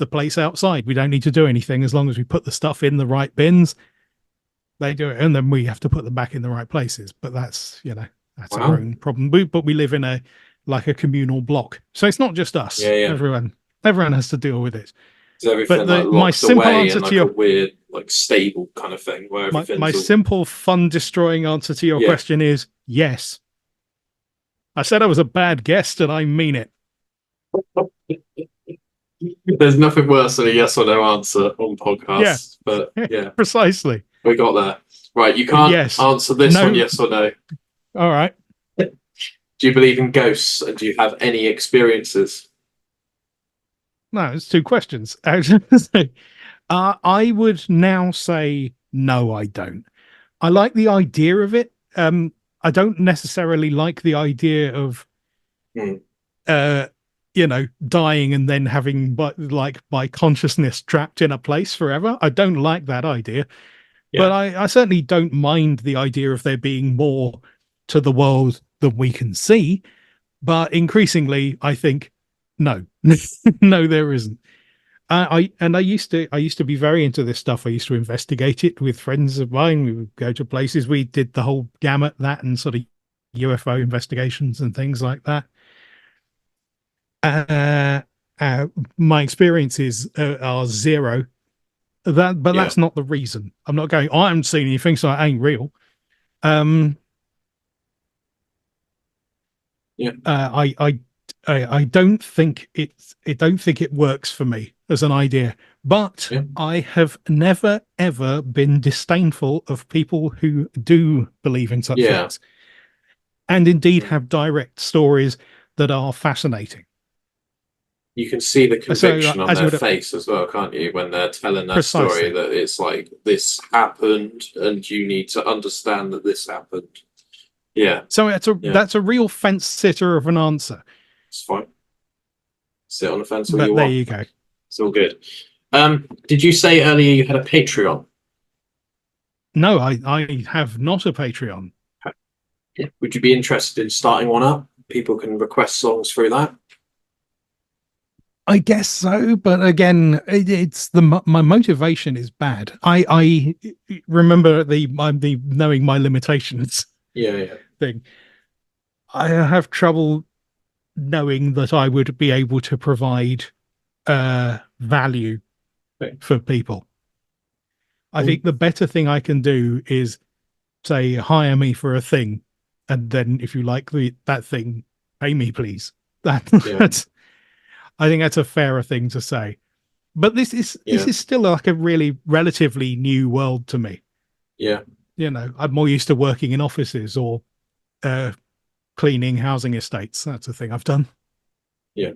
place outside. We don't need to do anything as long as we put the stuff in the right bins. They do it, and then we have to put them back in the right places. But that's our own problem. But we live in a communal block, so it's not just us. Yeah. Everyone has to deal with it. But my simple answer to your weird, stable kind of thing, where my simple, fun, destroying answer to your question is yes. I said I was a bad guest, and I mean it. There's nothing worse than a yes or no answer on podcasts. But precisely. We got there. Right, you can't answer this one yes or no. All right. Do you believe in ghosts, and do you have any experiences? No, it's 2 questions. I would now say no, I don't. I like the idea of it. I don't necessarily like the idea of, dying and then having by consciousness trapped in a place forever. I don't like that idea. Yeah. But I certainly don't mind the idea of there being more to the world than we can see. But increasingly, I think, no, no, there isn't. I used to be very into this stuff. I used to investigate it with friends of mine. We would go to places. We did the whole gamut, that and sort of UFO investigations and things like that. My experiences are 0. But that's not the reason. I'm not going, I haven't seen anything, so it ain't real. I don't think it works for me as an idea, but I have never ever been disdainful of people who do believe in such things, and indeed have direct stories that are fascinating. You can see the conviction on their face as well, can't you, when they're telling that story, that it's like, this happened and you need to understand that this happened. Yeah. So that's a real fence sitter of an answer. It's fine. Sit on the fence. But there you go. It's all good. Did you say earlier you had a Patreon? No, I have not a Patreon. Would you be interested in starting one up? People can request songs through that. I guess so, but again, it's my motivation is bad. I remember the knowing my limitations. Thing. I have trouble knowing that I would be able to provide value for people. I think the better thing I can do is say, hire me for a thing, and then if you like that thing, pay me, please. That's I think that's a fairer thing to say. But this is still like a really relatively new world to me. Yeah. I'm more used to working in offices or cleaning housing estates. That's a thing I've done. Yeah.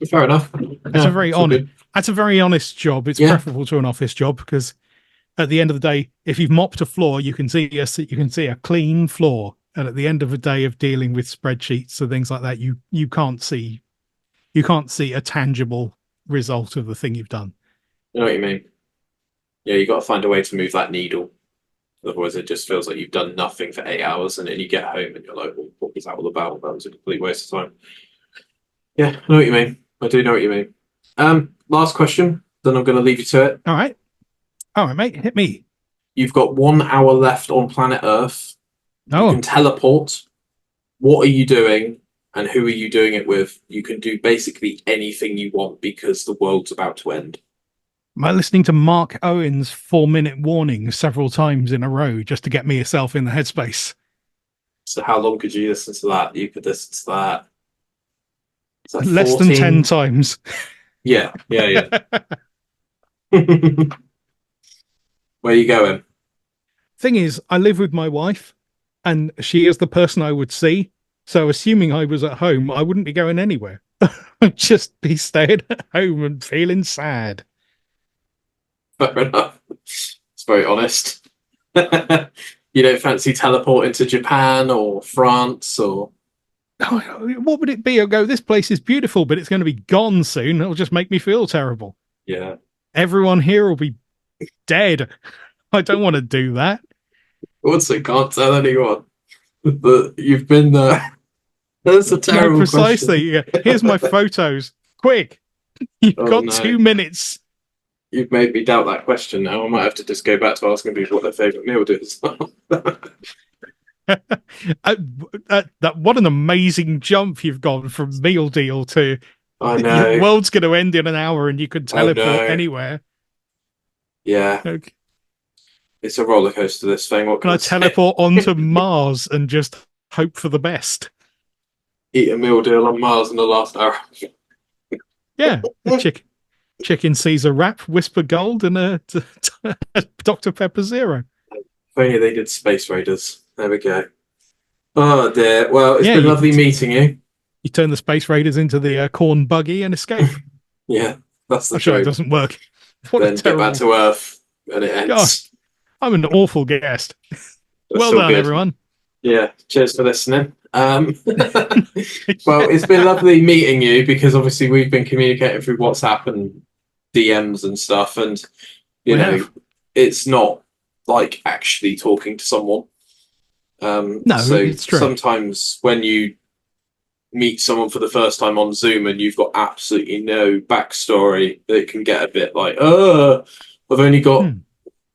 Fair enough. That's a very honest. That's a very honest job. It's preferable to an office job because at the end of the day, if you've mopped a floor, you can see a clean floor. And at the end of a day of dealing with spreadsheets and things like that, you can't see a tangible result of the thing you've done. You know what you mean? Yeah, you got to find a way to move that needle. Otherwise, it just feels like you've done nothing for 8 hours, and then you get home and you're like, well, "What was that all about? That was a complete waste of time." Yeah, I know what you mean. I do know what you mean. Last question, then I'm going to leave you to it. All right, mate, hit me. You've got 1 hour left on planet Earth. Oh. You can teleport. What are you doing, and who are you doing it with? You can do basically anything you want because the world's about to end. Am I listening to Mark Owen's 4-minute warning several times in a row just to get myself in the headspace? So how long could you listen to that? You could listen to that. Less 14? Than 10 times. Yeah. Where are you going? Thing is, I live with my wife, and she is the person I would see. So assuming I was at home, I wouldn't be going anywhere. I'd just be staying at home and feeling sad. Fair enough. It's very honest. You don't fancy teleporting to Japan or France or... What would it be? I'll go, this place is beautiful, but it's going to be gone soon. It'll just make me feel terrible. Yeah. Everyone here will be dead. I don't want to do that. Also, can't tell anyone that you've been there. That's a terrible precisely. question. Yeah. Here's my photos. Quick. You've got 2 minutes. You've made me doubt that question now. I might have to just go back to asking people what their favourite meal is. What an amazing jump you've gone from meal deal to I know. Your world's going to end in an hour and you can teleport anywhere. Yeah. Okay. It's a roller coaster, this thing. What can I teleport onto Mars and just hope for the best? Eat a meal deal on Mars in the last hour. Yeah. Chicken Caesar wrap, Whisper Gold, and a Dr. Pepper Zero. If only they did Space Raiders. There we go. Oh dear. Well, it's been lovely meeting you. You turn the Space Raiders into the corn buggy and escape. Yeah, that's the I'm sure it doesn't work. Then get back to Earth and it ends. Gosh, I'm an awful guest. Well done, everyone. Yeah, cheers for listening. Well, it's been lovely meeting you because obviously we've been communicating through WhatsApp and DMs and stuff, and you know, it's not like actually talking to someone. No, so it's true. Sometimes when you meet someone for the first time on Zoom and you've got absolutely no backstory, it can get a bit like, I've only got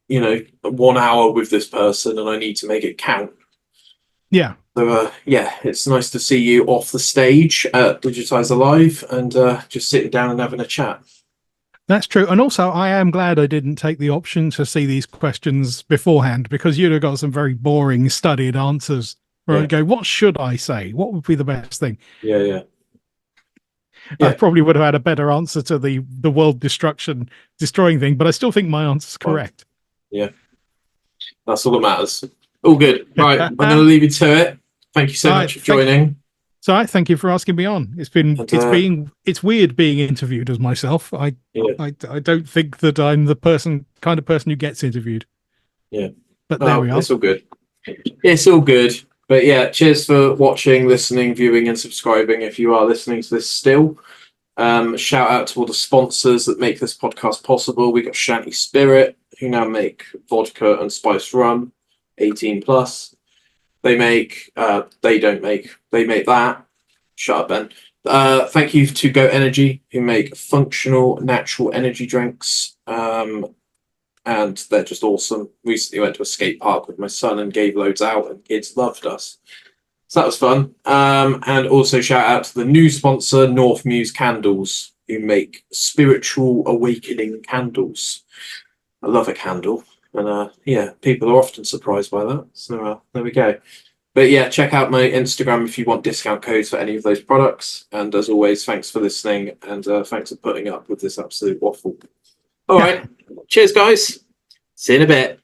1 hour with this person and I need to make it count. Yeah. So it's nice to see you off the stage at Digitize Alive and just sitting down and having a chat. That's true. And also, I am glad I didn't take the option to see these questions beforehand, because you'd have got some very boring, studied answers where I'd go, what should I say? What would be the best thing? Yeah. I probably would have had a better answer to the world destroying thing, but I still think my answer's correct. Yeah. That's all that matters. All good. Right. I'm going to leave you to it. Thank you so much for joining. So I thank you for asking me on. It's weird being interviewed as myself. I don't think that I'm the kind of person who gets interviewed. Yeah. But there we are. It's all good. It's all good. But yeah, cheers for watching, listening, viewing, and subscribing if you are listening to this still. Shout out to all the sponsors that make this podcast possible. We got Shanty Spirit, who now make vodka and spiced rum, 18 plus. They make that. Shut up, Ben. Thank you to Go Energy, who make functional natural energy drinks. And they're just awesome. Recently went to a skate park with my son and gave loads out, and kids loved us. So that was fun. And also shout out to the new sponsor, North Muse Candles, who make spiritual awakening candles. I love a candle. And people are often surprised by that. So there we go. But yeah, check out my Instagram if you want discount codes for any of those products. And as always, thanks for listening, and thanks for putting up with this absolute waffle. All right. Cheers, guys. See you in a bit.